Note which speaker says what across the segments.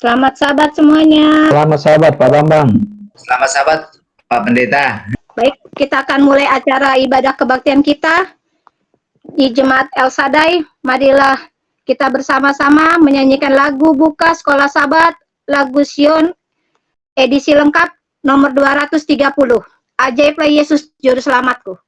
Speaker 1: Selamat sahabat semuanya.
Speaker 2: Selamat sahabat Pak Bambang.
Speaker 3: Selamat sahabat Pak Pendeta.
Speaker 1: Baik, kita akan mulai acara ibadah kebaktian kita di Jemaat El Shaddai. Marilah kita bersama-sama menyanyikan lagu buka Sekolah Sabat, lagu Sion, edisi lengkap nomor 230. Ajaiblah Yesus Juru Selamatku.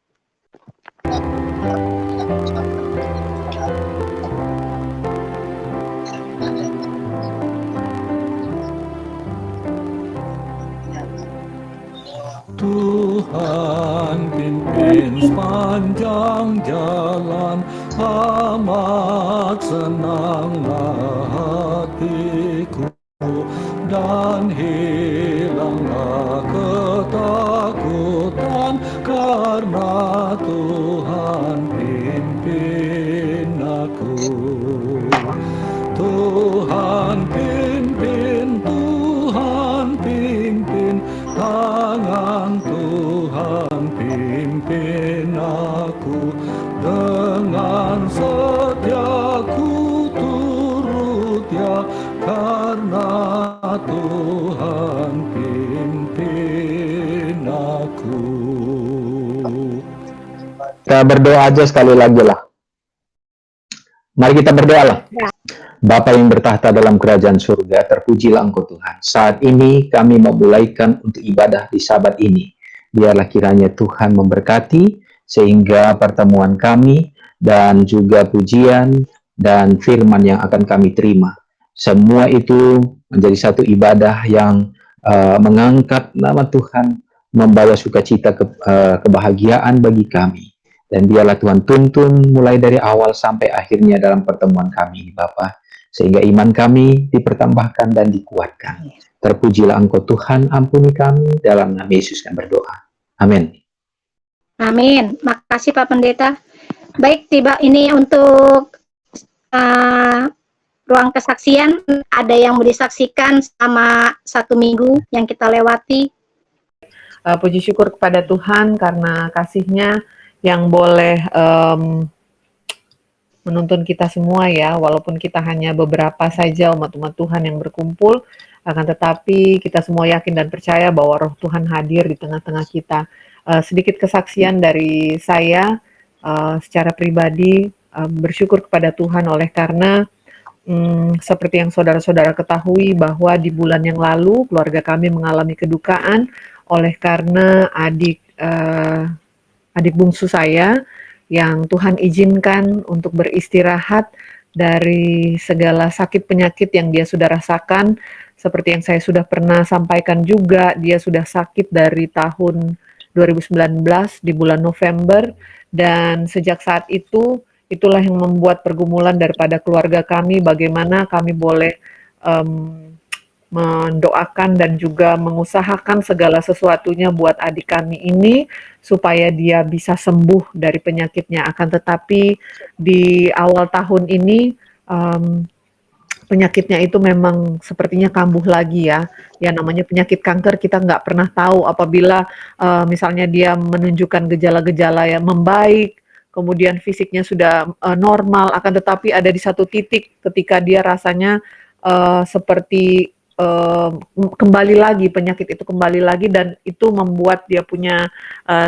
Speaker 4: Tuhan pimpin sepanjang jalan, amat senanglah hatiku, dan hilanglah ketakutan, karena Tuhan pimpin aku. Tuhan pimpin, Tuhan pimpin, tangan Tuhan pimpin aku, dengan setiaku turut ya, karena Tuhan pimpin aku.
Speaker 2: Kita berdoa aja sekali lagi lah. Mari kita berdoa lah. Bapa yang bertahta dalam kerajaan surga, terpujilah Engkau Tuhan. Saat ini kami memulaikan untuk ibadah di Sabat ini. Biarlah kiranya Tuhan memberkati sehingga pertemuan kami dan juga pujian dan firman yang akan kami terima. Semua itu menjadi satu ibadah yang mengangkat nama Tuhan, membawa sukacita kebahagiaan bagi kami. Dan biarlah Tuhan tuntun mulai dari awal sampai akhirnya dalam pertemuan kami, Bapa, sehingga iman kami dipertambahkan dan dikuatkan. Terpujilah Engkau Tuhan, ampuni kami, dalam nama Yesus kami berdoa. Amin.
Speaker 1: Amin. Makasih Pak Pendeta. Baik, tiba ini untuk ruang kesaksian. Ada yang mau disaksikan selama 1 minggu yang kita lewati.
Speaker 5: Puji syukur kepada Tuhan karena kasih-Nya yang boleh menuntun kita semua ya, walaupun kita hanya beberapa saja umat-umat Tuhan yang berkumpul, akan tetapi kita semua yakin dan percaya bahwa Roh Tuhan hadir di tengah-tengah kita. Sedikit kesaksian dari saya secara pribadi, bersyukur kepada Tuhan oleh karena seperti yang saudara-saudara ketahui bahwa di bulan yang lalu keluarga kami mengalami kedukaan oleh karena adik bungsu saya yang Tuhan izinkan untuk beristirahat dari segala sakit penyakit yang dia sudah rasakan. Seperti yang saya sudah pernah sampaikan juga, dia sudah sakit dari tahun 2019 di bulan November, dan sejak saat itu, itulah yang membuat pergumulan daripada keluarga kami, bagaimana kami boleh mendoakan dan juga mengusahakan segala sesuatunya buat adik kami ini supaya dia bisa sembuh dari penyakitnya. Akan tetapi di awal tahun ini penyakitnya itu memang sepertinya kambuh lagi ya. Ya namanya penyakit kanker, kita nggak pernah tahu apabila misalnya dia menunjukkan gejala-gejala yang membaik, kemudian fisiknya sudah normal, akan tetapi ada di satu titik ketika dia rasanya seperti kembali lagi, penyakit itu kembali lagi, dan itu membuat dia punya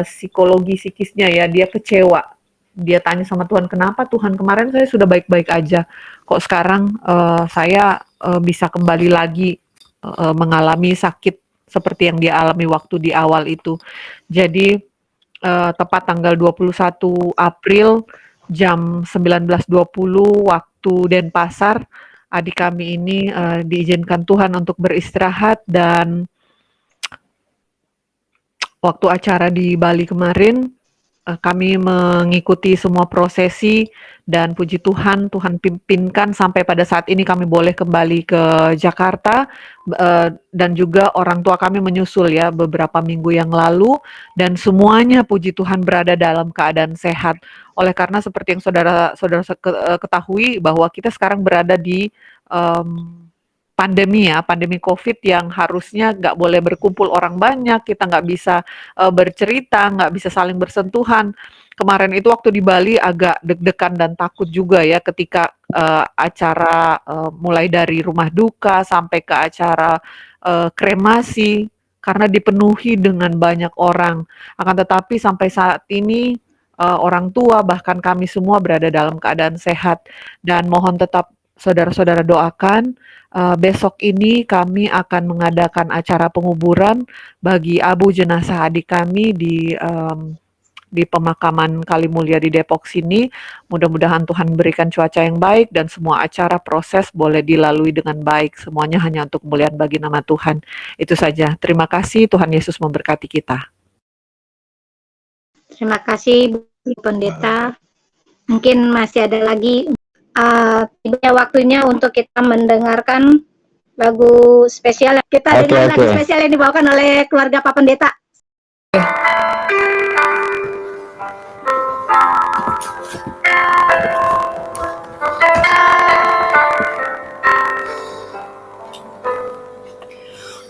Speaker 5: psikologi psikisnya ya, dia kecewa. Dia tanya sama Tuhan, kenapa Tuhan kemarin saya sudah baik-baik aja, kok sekarang saya bisa kembali lagi mengalami sakit seperti yang dia alami waktu di awal itu. Jadi tepat tanggal 21 April jam 19.20 waktu Denpasar, adik kami ini diizinkan Tuhan untuk beristirahat, dan waktu acara di Bali kemarin kami mengikuti semua prosesi, dan puji Tuhan, Tuhan pimpinkan sampai pada saat ini kami boleh kembali ke Jakarta, dan juga orang tua kami menyusul ya beberapa minggu yang lalu, dan semuanya puji Tuhan berada dalam keadaan sehat. Oleh karena seperti yang saudara-saudara ketahui bahwa kita sekarang berada di pandemi ya, pandemi COVID yang harusnya nggak boleh berkumpul orang banyak, kita nggak bisa bercerita, nggak bisa saling bersentuhan. Kemarin itu waktu di Bali agak deg-degan dan takut juga ya ketika acara mulai dari rumah duka sampai ke acara kremasi, karena dipenuhi dengan banyak orang. Akan tetapi sampai saat ini orang tua bahkan kami semua berada dalam keadaan sehat, dan mohon tetap saudara-saudara doakan. Besok ini kami akan mengadakan acara penguburan bagi abu jenazah adik kami di pemakaman Kali Mulia di Depok sini. Mudah-mudahan Tuhan berikan cuaca yang baik dan semua acara proses boleh dilalui dengan baik. Semuanya hanya untuk kemuliaan bagi nama Tuhan. Itu saja. Terima kasih. Tuhan Yesus memberkati kita.
Speaker 1: Terima kasih Bu Pendeta. Mungkin masih ada lagi. Tiba waktunya untuk kita mendengarkan lagu spesial. Kita dengan lagu spesial yang dibawakan oleh keluarga Pak Pendeta.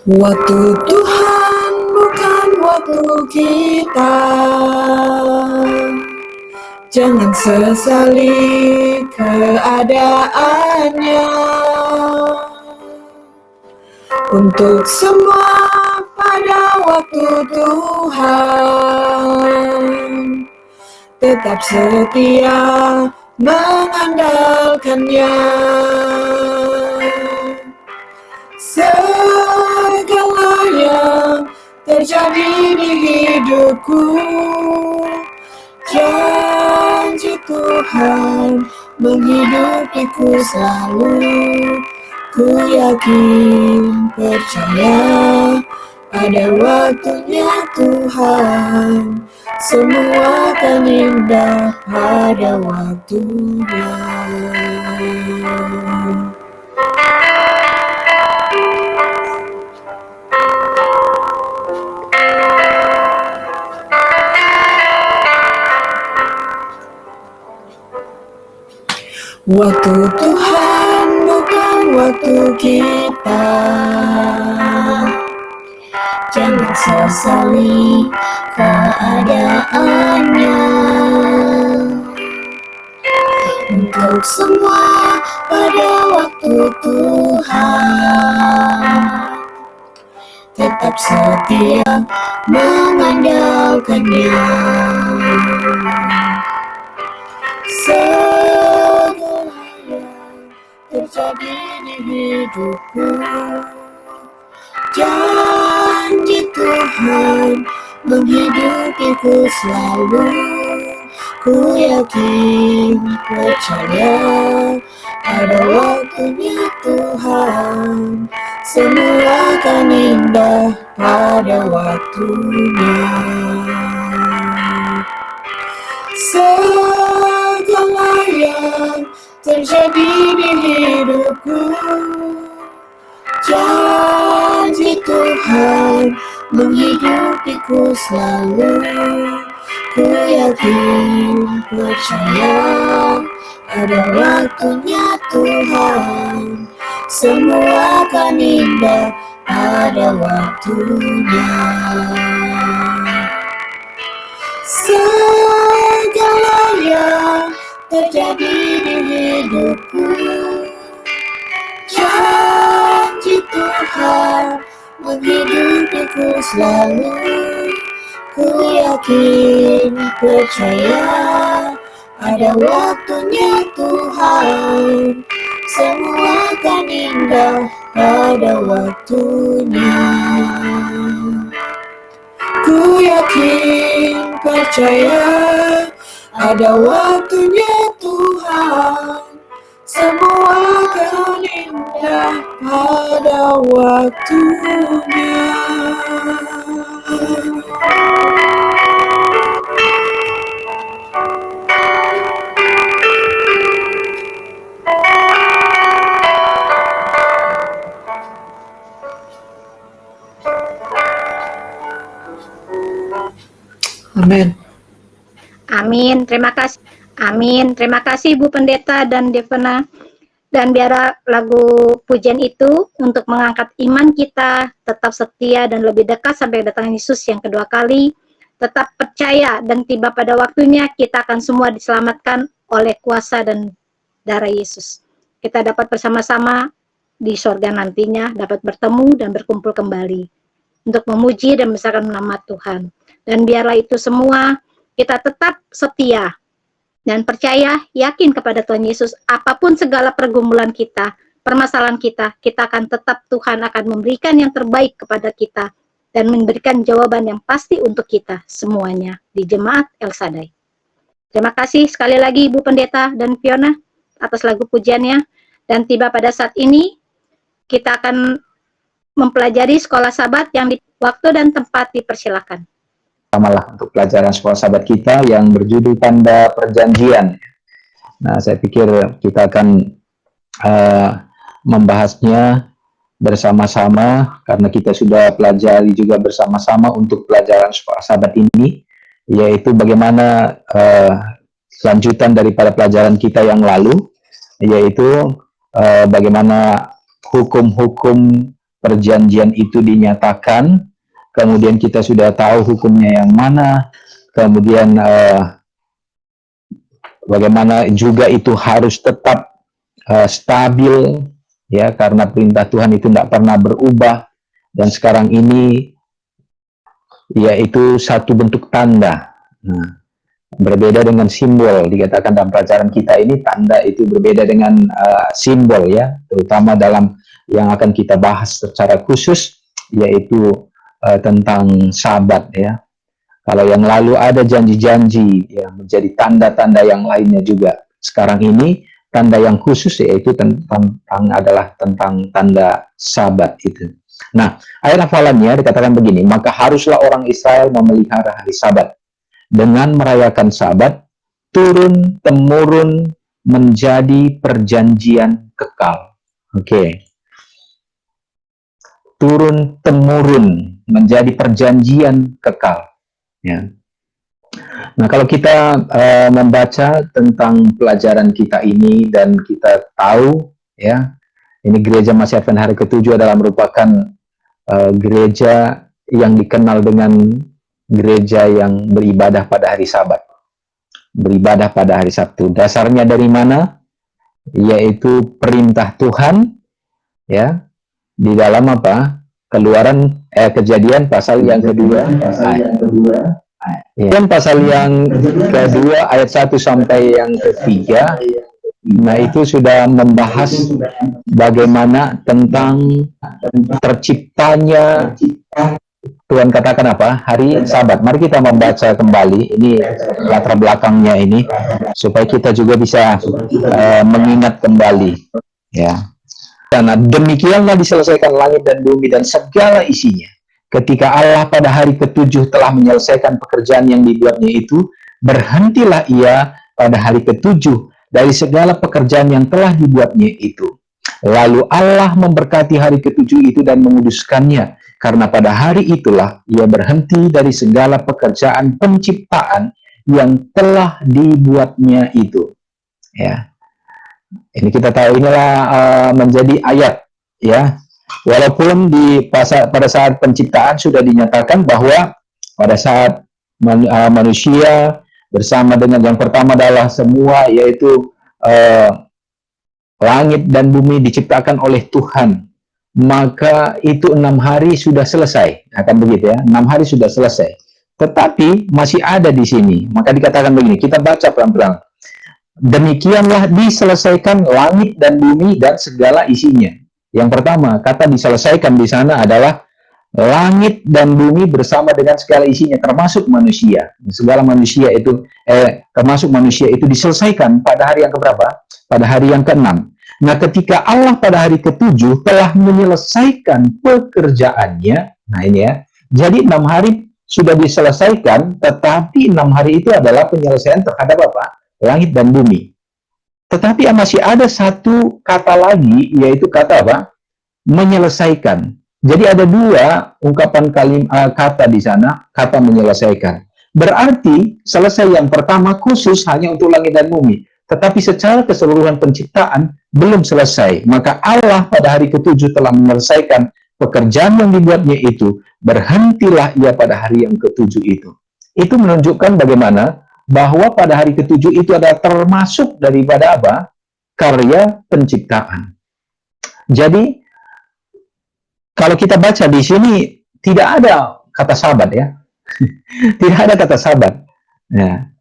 Speaker 6: Waktu Tuhan bukan waktu kita. Jangan sesali keadaannya. Untuk semua pada waktu Tuhan, tetap setia mengandalkannya. Segala yang terjadi di hidupku, janji Tuhan menghidupiku selalu. Ku yakin, percaya, ada waktunya Tuhan. Semua akan indah pada waktunya. Waktu Tuhan bukan waktu kita. Jangan sesali keadaannya. Untuk semua pada waktu Tuhan, tetap setia mengandalkannya. Terjadi di hidupku, janji Tuhan menghidupiku selalu. Ku yakin, percaya, ada waktunya Tuhan. Semua akan indah pada waktunya. Segala yang terjadi di hidupku, janji Tuhan menghidupiku selalu. Ku yakin, percaya, ada waktunya Tuhan. Semua akan indah pada waktunya. Segala yang terjadi di hidupku, janji Tuhan menghidupiku selalu. Ku yakin, percaya, ada waktunya Tuhan. Semua akan indah pada waktunya. Ku yakin, percaya, ada waktunya Tuhan. Semua akan indah pada waktunya.
Speaker 5: Amin.
Speaker 1: Amin. Terima kasih. Amin. Terima kasih Bu Pendeta dan Devena. Dan biar lagu pujian itu untuk mengangkat iman kita, tetap setia dan lebih dekat sampai datang Yesus yang kedua kali. Tetap percaya dan tiba pada waktunya kita akan semua diselamatkan oleh kuasa dan darah Yesus. Kita dapat bersama-sama di sorga nantinya, dapat bertemu dan berkumpul kembali untuk memuji dan membesarkan nama Tuhan. Dan biarlah itu semua kita tetap setia dan percaya, yakin kepada Tuhan Yesus. Apapun segala pergumulan kita, permasalahan kita akan tetap, Tuhan akan memberikan yang terbaik kepada kita dan memberikan jawaban yang pasti untuk kita semuanya di Jemaat El Shaddai. Terima kasih sekali lagi Ibu Pendeta dan Fiona atas lagu pujiannya. Dan tiba pada saat ini kita akan mempelajari sekolah sahabat yang di waktu dan tempat dipersilakan.
Speaker 2: Samalah untuk pelajaran sekolah sahabat kita yang berjudul Tanda Perjanjian. Nah, saya pikir kita akan membahasnya bersama-sama karena kita sudah pelajari juga bersama-sama untuk pelajaran sekolah sahabat ini, yaitu bagaimana lanjutan daripada pelajaran kita yang lalu, yaitu bagaimana hukum-hukum perjanjian itu dinyatakan. Kemudian kita sudah tahu hukumnya yang mana, kemudian bagaimana juga itu harus tetap stabil, ya, karena perintah Tuhan itu tidak pernah berubah, dan sekarang ini yaitu satu bentuk tanda. Nah, berbeda dengan simbol, dikatakan dalam pelajaran kita ini tanda itu berbeda dengan simbol, ya, terutama dalam yang akan kita bahas secara khusus, yaitu tentang Sabat, ya. Kalau yang lalu ada janji-janji yang menjadi tanda-tanda yang lainnya juga. Sekarang ini tanda yang khusus yaitu tentang tanda Sabat itu. Nah, ayat hafalannya dikatakan begini, maka haruslah orang Israel memelihara hari Sabat dengan merayakan Sabat turun temurun menjadi perjanjian kekal. Oke. Turun temurun menjadi perjanjian kekal, ya. Nah, kalau kita membaca tentang pelajaran kita ini dan kita tahu, ya, ini gereja Masih Advent hari ke-7 adalah merupakan gereja yang dikenal dengan gereja yang beribadah pada hari Sabat, beribadah pada hari Sabtu. Dasarnya dari mana? Yaitu perintah Tuhan, ya, di dalam apa? Kejadian pasal yang kedua, pasal yang kedua ayat 1 sampai yang ketiga. Nah, itu sudah membahas bagaimana tentang terciptanya, Tuhan katakan apa? Hari Sabat. Mari kita membaca kembali ini latar belakangnya ini supaya kita juga bisa mengingat kembali, ya. Karena demikianlah diselesaikan langit dan bumi dan segala isinya. Ketika Allah pada hari ke-7 telah menyelesaikan pekerjaan yang dibuatnya itu, berhentilah ia pada hari ke-7 dari segala pekerjaan yang telah dibuatnya itu. Lalu Allah memberkati hari ke-7 itu dan menguduskannya, karena pada hari itulah ia berhenti dari segala pekerjaan penciptaan yang telah dibuatnya itu. Ya. Ini kita tahu inilah menjadi ayat, ya. Walaupun pada saat penciptaan sudah dinyatakan bahwa pada saat manusia bersama dengan yang pertama adalah semua, yaitu langit dan bumi diciptakan oleh Tuhan, maka itu 6 hari sudah selesai, akan begitu, ya. 6 hari sudah selesai. Tetapi masih ada di sini, maka dikatakan begini, kita baca pelan-pelan. Demikianlah diselesaikan langit dan bumi dan segala isinya. Yang pertama, kata diselesaikan di sana adalah langit dan bumi bersama dengan segala isinya, termasuk manusia. Segala manusia itu, termasuk manusia itu diselesaikan pada hari yang keberapa? Pada hari yang ke-6. Nah, ketika Allah pada hari ke-7 telah menyelesaikan pekerjaannya, nah ini, ya, jadi 6 hari sudah diselesaikan, tetapi 6 hari itu adalah penyelesaian terhadap apa? Langit dan bumi. Tetapi masih ada satu kata lagi, yaitu kata apa? Menyelesaikan. Jadi ada dua ungkapan kata di sana, kata menyelesaikan. Berarti selesai yang pertama khusus hanya untuk langit dan bumi. Tetapi secara keseluruhan penciptaan belum selesai. Maka Allah pada hari ke-7 telah menyelesaikan pekerjaan yang dibuatnya itu. Berhentilah ia pada hari yang ke-7 itu. Itu menunjukkan bagaimana bahwa pada hari ke-7 itu adalah termasuk daripada apa? karya penciptaan. Jadi kalau kita baca di sini tidak ada kata sabat ya. Tidak ada kata sabat. Ya.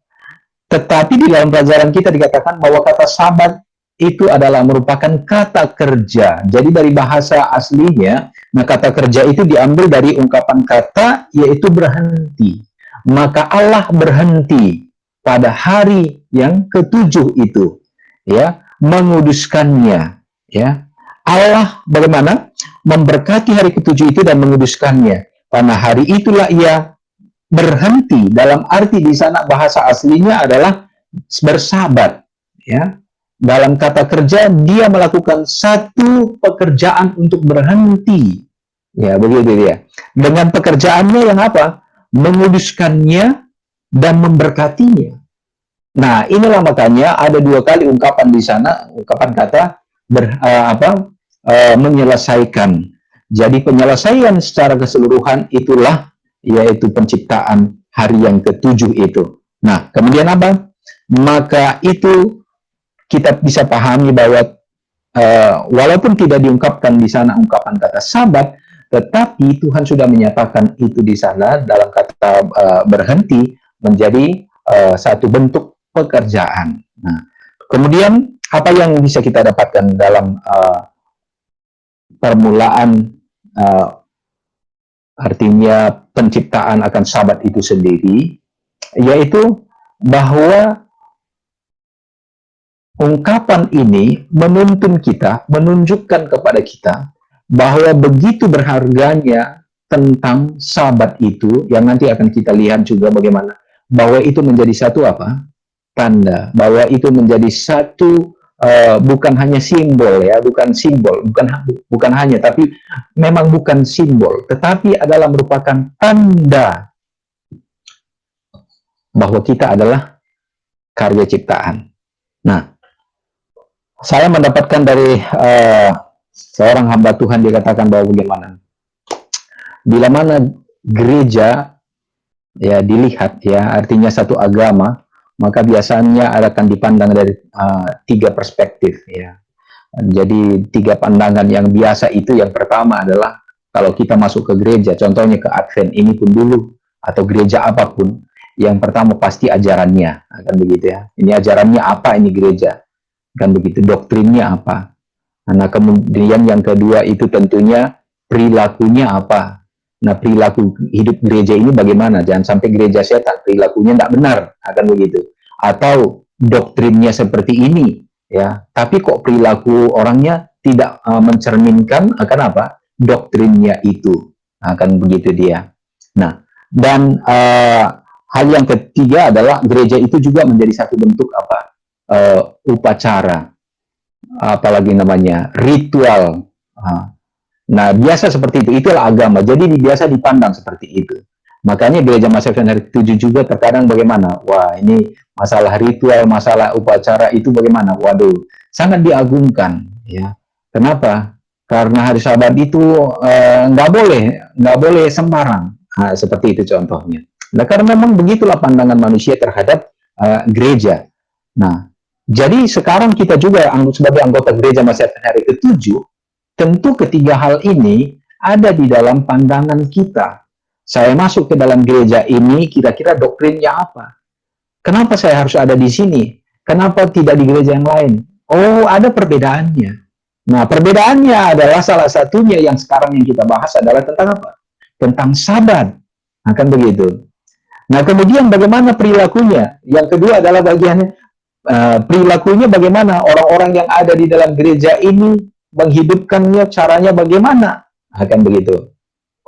Speaker 2: Tetapi di dalam pelajaran kita dikatakan bahwa kata sabat itu adalah merupakan kata kerja. Jadi dari bahasa aslinya, nah kata kerja itu diambil dari ungkapan kata yaitu berhenti. Maka Allah berhenti pada hari yang ketujuh itu, ya, menguduskannya, ya. Allah bagaimana memberkati hari ketujuh itu dan menguduskannya. Pada hari itulah ia berhenti, dalam arti di sana bahasa aslinya adalah bersabat, ya. Dalam kata kerja dia melakukan satu pekerjaan untuk berhenti, ya, begitu dia. Dengan pekerjaannya yang apa? Menguduskannya dan memberkatinya. Nah, inilah makanya ada dua kali ungkapan di sana, ungkapan kata menyelesaikan. Jadi penyelesaian secara keseluruhan itulah yaitu penciptaan hari yang ketujuh itu. Nah, kemudian apa? Maka itu kita bisa pahami bahwa walaupun tidak diungkapkan di sana ungkapan kata sabat, tetapi Tuhan sudah menyatakan itu di sana dalam kata berhenti menjadi satu bentuk pekerjaan. Nah, kemudian apa yang bisa kita dapatkan dalam permulaan artinya penciptaan akan sabat itu sendiri, yaitu bahwa ungkapan ini menuntun kita, menunjukkan kepada kita bahwa begitu berharganya tentang sabat itu, yang nanti akan kita lihat juga bagaimana bahwa itu menjadi satu apa? Tanda, bahwa itu menjadi satu bukan hanya simbol ya, bukan simbol, bukan hanya, tapi memang bukan simbol, tetapi adalah merupakan tanda bahwa kita adalah karya ciptaan. Nah, saya mendapatkan dari seorang hamba Tuhan, dia katakan bahwa bagaimana bila mana gereja ya dilihat ya, artinya satu agama, maka biasanya akan dipandang dari tiga perspektif ya. Jadi tiga pandangan yang biasa itu, yang pertama adalah kalau kita masuk ke gereja, contohnya ke Advent ini pun dulu, atau gereja apapun, yang pertama pasti ajarannya, akan begitu ya. Ini ajarannya apa ini gereja, kan begitu, doktrinnya apa. Nah, kemudian yang kedua itu tentunya perilakunya apa. Nah, perilaku hidup gereja ini bagaimana? Jangan sampai gereja setan, perilakunya tidak benar, akan begitu. Atau doktrinnya seperti ini, ya, tapi kok perilaku orangnya tidak mencerminkan akan apa? Doktrinnya itu, akan begitu dia. Nah, dan hal yang ketiga adalah gereja itu juga menjadi satu bentuk apa? Upacara, apalagi namanya ritual. Nah, biasa seperti itu, itulah agama. Jadi biasa dipandang seperti itu. Makanya gereja masa hari 7 juga terkadang bagaimana? Wah, ini masalah ritual, masalah upacara itu bagaimana? Waduh, sangat diagungkan. Ya, kenapa? Karena hari Sabat itu nggak boleh sembarang. Nah, seperti itu contohnya. Nah, karena memang begitulah pandangan manusia terhadap gereja. Nah, jadi sekarang kita juga sebagai anggota gereja masa hari ke-7, tentu ketiga hal ini ada di dalam pandangan kita. Saya masuk ke dalam gereja ini, kira-kira doktrinnya apa? Kenapa saya harus ada di sini? Kenapa tidak di gereja yang lain? Oh, ada perbedaannya. Nah, perbedaannya adalah salah satunya yang sekarang yang kita bahas adalah tentang apa? Tentang sabat. Akan begitu. Nah, kemudian bagaimana perilakunya? Yang kedua adalah bagiannya perilakunya bagaimana orang-orang yang ada di dalam gereja ini menghidupkannya, caranya bagaimana, akan begitu.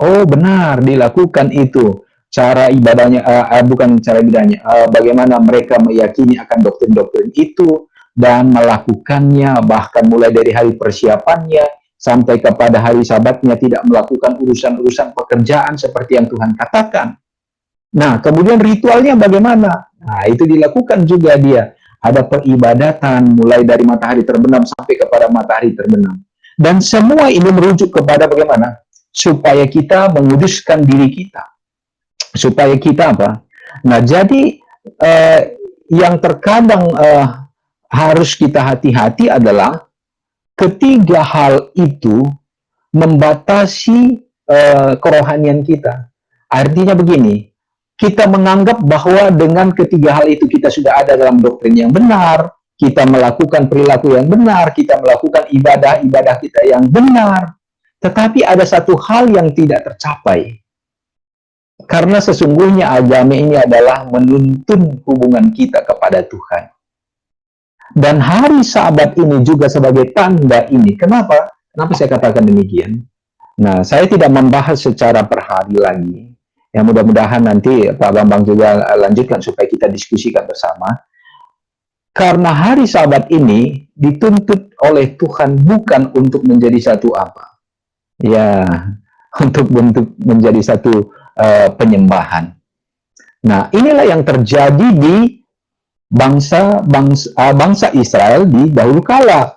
Speaker 2: Oh, benar dilakukan itu cara ibadahnya, bukan cara ibadahnya, bagaimana mereka meyakini akan doktrin-doktrin itu dan melakukannya, bahkan mulai dari hari persiapannya sampai kepada hari Sabatnya tidak melakukan urusan-urusan pekerjaan seperti yang Tuhan katakan. Nah, kemudian ritualnya bagaimana? Nah, itu dilakukan juga dia. Ada peribadatan mulai dari matahari terbenam sampai kepada matahari terbenam. Dan semua ini merujuk kepada bagaimana? Supaya kita menguduskan diri kita. Supaya kita apa? Nah, jadi yang terkadang harus kita hati-hati adalah ketiga hal itu membatasi kerohanian kita. Artinya begini, kita menganggap bahwa dengan ketiga hal itu kita sudah ada dalam doktrin yang benar, kita melakukan perilaku yang benar, kita melakukan ibadah-ibadah kita yang benar, tetapi ada satu hal yang tidak tercapai. Karena sesungguhnya agama ini adalah menuntun hubungan kita kepada Tuhan. Dan hari Sabat ini juga sebagai tanda ini. Kenapa? Kenapa saya katakan demikian? Nah, saya tidak membahas secara per hari lagi. Ya, mudah-mudahan nanti Pak Bambang juga lanjutkan supaya kita diskusikan bersama. Karena hari Sabat ini dituntut oleh Tuhan bukan untuk menjadi satu apa? Ya, untuk menjadi satu penyembahan. Nah, inilah yang terjadi di bangsa Israel di dahulu kala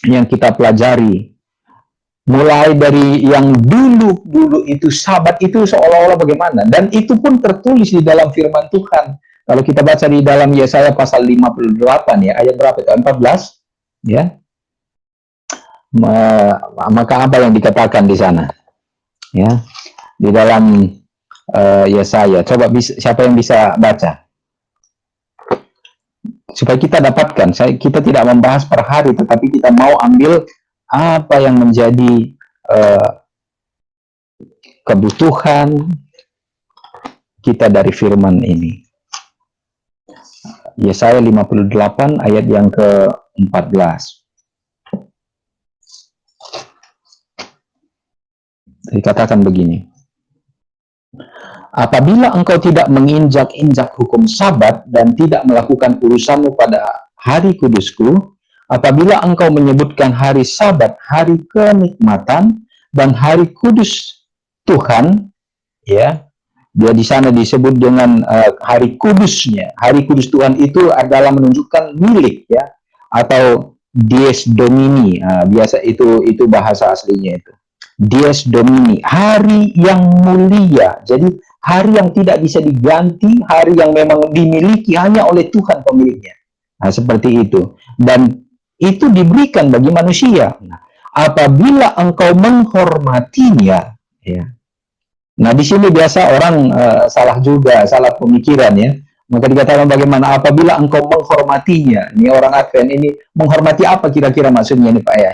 Speaker 2: yang kita pelajari. Mulai dari yang dulu itu Sabat itu seolah-olah bagaimana, dan itu pun tertulis di dalam firman Tuhan. Kalau kita baca di dalam Yesaya pasal 58 ya, ayat berapa itu? 14 ya. Maka apa yang dikatakan di sana? Ya. Di dalam Yesaya. Coba siapa yang bisa baca? Supaya kita dapatkan, kita tidak membahas per hari, tetapi kita mau ambil apa yang menjadi kebutuhan kita dari firman ini. Yesaya 58 ayat yang ke-14. Dikatakan begini. Apabila engkau tidak menginjak-injak hukum Sabat dan tidak melakukan urusanmu pada hari kudusku, apabila engkau menyebutkan hari Sabat, hari kenikmatan, dan hari kudus Tuhan, ya, dia di sana disebut dengan hari kudusnya. Hari kudus Tuhan itu adalah menunjukkan milik, ya, atau dies domini. Biasa itu bahasa aslinya itu. Dies domini, hari yang mulia. Jadi hari yang tidak bisa diganti, hari yang memang dimiliki hanya oleh Tuhan pemiliknya. Nah, seperti itu. Dan itu diberikan bagi manusia. Nah, apabila engkau menghormatinya, ya. Nah, di sini biasa orang salah juga, salah pemikiran ya. Maka dikatakan bagaimana apabila engkau menghormatinya. Ini orang Advent ini menghormati apa kira-kira maksudnya ini Pak ya?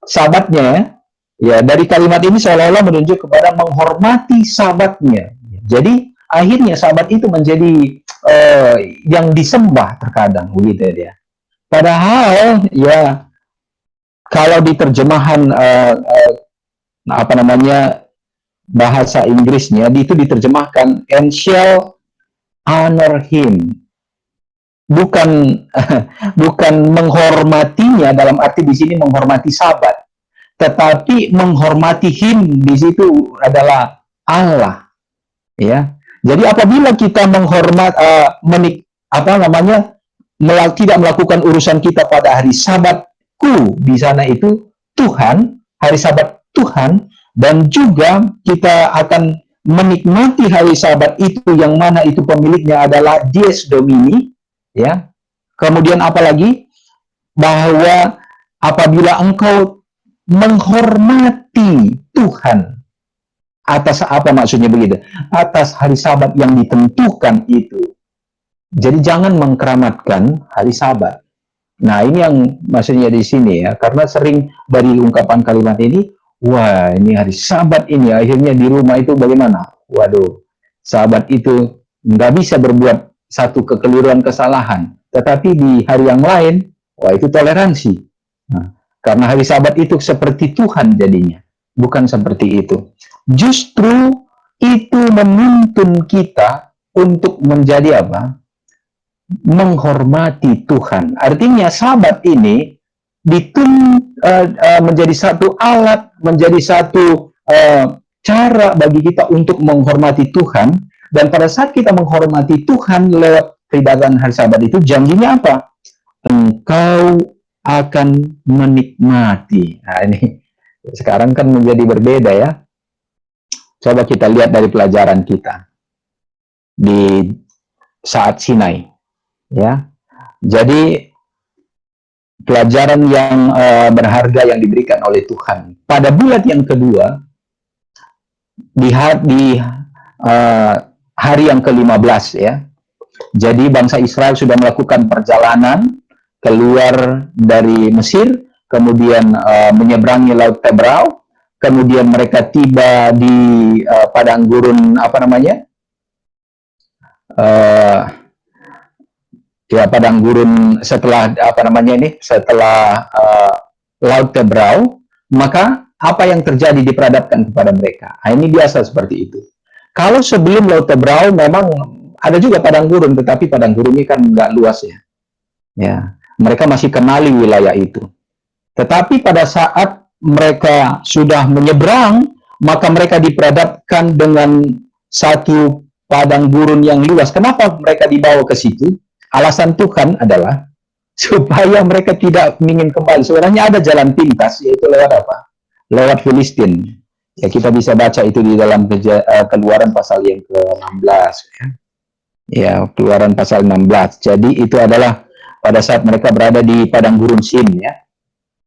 Speaker 2: Sabatnya, ya dari kalimat ini seolah-olah menunjuk kepada menghormati Sabatnya. Jadi akhirnya Sabat itu menjadi yang disembah terkadang begitu ya. Padahal ya kalau di terjemahan apa namanya bahasa Inggrisnya itu diterjemahkan and shall honor him. Bukan bukan menghormatinya dalam arti di sini menghormati Sabat, tetapi menghormati him di situ adalah Allah. Ya. Jadi apabila kita menghormat tidak melakukan urusan kita pada hari Sabatku, di sana itu Tuhan, hari Sabat Tuhan, dan juga kita akan menikmati hari Sabat itu yang mana itu pemiliknya adalah dies domini, ya. Kemudian apalagi bahwa apabila engkau menghormati Tuhan, atas apa maksudnya begitu? Atas hari Sabat yang ditentukan itu. Jadi jangan mengkeramatkan hari Sabat. Nah, ini yang maksudnya di sini ya, karena sering dari ungkapan kalimat ini, wah ini hari Sabat ini, akhirnya di rumah itu bagaimana? Waduh, Sabat itu nggak bisa berbuat satu kekeliruan kesalahan, tetapi di hari yang lain, wah itu toleransi. Nah, karena hari Sabat itu seperti Tuhan jadinya, bukan seperti itu. Justru itu menuntun kita untuk menjadi apa? Menghormati Tuhan. Artinya Sabat ini menjadi satu alat, menjadi satu cara bagi kita untuk menghormati Tuhan. Dan pada saat kita menghormati Tuhan lewat peribadatan hari Sabat itu, janjinya apa? Engkau akan menikmati. Nah ini sekarang kan menjadi berbeda ya. Coba kita lihat dari pelajaran kita di saat Sinai. Ya, jadi pelajaran yang berharga yang diberikan oleh Tuhan. Pada bulan yang kedua, di hari yang ke-15 ya. Jadi bangsa Israel sudah melakukan perjalanan keluar dari Mesir, kemudian menyeberangi Laut Tebrau, kemudian mereka tiba di padang gurun padang gurun setelah setelah Laut Tebrau, maka apa yang terjadi diperhadapkan kepada mereka. Nah, ini biasa seperti itu. Kalau sebelum Laut Tebrau memang ada juga padang gurun, tetapi padang gurun ini kan nggak luas ya. Ya, mereka masih kenali wilayah itu. Tetapi pada saat mereka sudah menyeberang, maka mereka diperhadapkan dengan satu padang gurun yang luas. Kenapa mereka dibawa ke situ? Alasan Tuhan adalah supaya mereka tidak ingin kembali. Sebenarnya ada jalan pintas, yaitu lewat apa? Lewat Filistin. Ya, kita bisa baca itu di dalam Keluaran pasal yang ke-16. Ya, Keluaran pasal 16. Jadi itu adalah pada saat mereka berada di padang gurun Sin ya.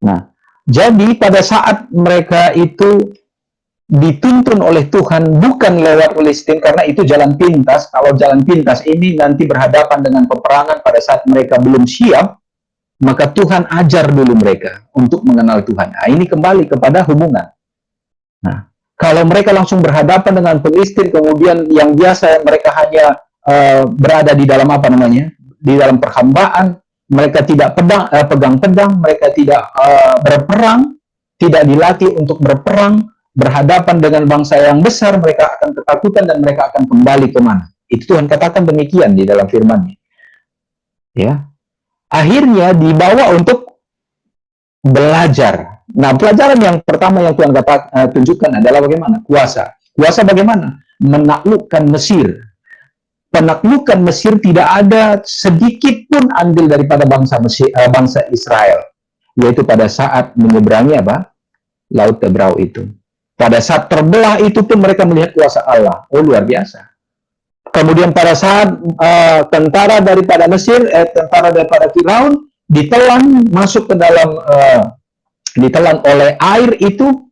Speaker 2: Nah, jadi pada saat mereka itu dituntun oleh Tuhan bukan lewat Filistin, karena itu jalan pintas. Kalau jalan pintas ini nanti berhadapan dengan peperangan pada saat mereka belum siap, maka Tuhan ajar dulu mereka untuk mengenal Tuhan. Nah, ini kembali kepada hubungan. Nah, kalau mereka langsung berhadapan dengan Filistin, kemudian yang biasa mereka hanya berada di dalam di dalam perhambaan, mereka tidak pegang pedang, mereka tidak berperang, tidak dilatih untuk berperang, berhadapan dengan bangsa yang besar, mereka akan ketakutan dan mereka akan kembali kemana? Itu Tuhan katakan demikian di dalam firman-Nya. Ya, akhirnya dibawa untuk belajar. Nah, pelajaran yang pertama yang Tuhan tunjukkan adalah bagaimana? Kuasa. Kuasa bagaimana? Menaklukkan Mesir. Penaklukan Mesir tidak ada sedikit pun andil daripada bangsa Israel, yaitu pada saat menyeberangi Laut Tebrau itu. Pada saat terbelah itu pun mereka melihat kuasa Allah. Oh, luar biasa. Kemudian pada saat tentara daripada Mesir, tentara daripada Firaun ditelan masuk ke dalam ditelan oleh air itu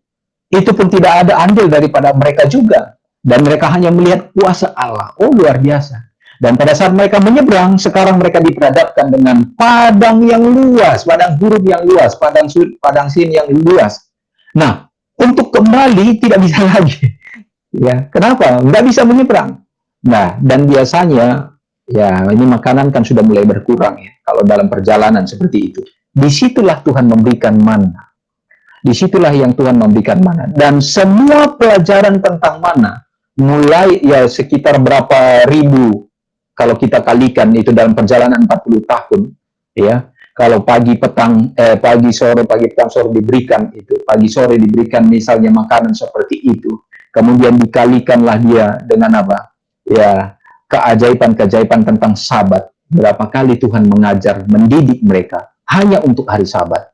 Speaker 2: pun tidak ada andil daripada mereka juga. Dan mereka hanya melihat kuasa Allah. Oh, luar biasa. Dan pada saat mereka menyeberang, sekarang mereka diperhadapkan dengan padang yang luas, padang gurun yang luas, padang Sin yang luas. Nah, untuk kembali tidak bisa lagi. Ya, kenapa? Nggak bisa menyeberang. Nah, dan biasanya, ya ini makanan kan sudah mulai berkurang ya, kalau dalam perjalanan seperti itu. Disitulah Tuhan memberikan mana. Disitulah yang Tuhan memberikan mana. Dan semua pelajaran tentang mana, mulai ya sekitar berapa ribu, kalau kita kalikan itu dalam perjalanan 40 tahun, ya, kalau pagi sore diberikan itu, pagi sore diberikan misalnya makanan seperti itu, kemudian dikalikanlah dia dengan apa? Ya, keajaiban-keajaiban tentang Sabat. Berapa kali Tuhan mengajar, mendidik mereka hanya untuk hari Sabat.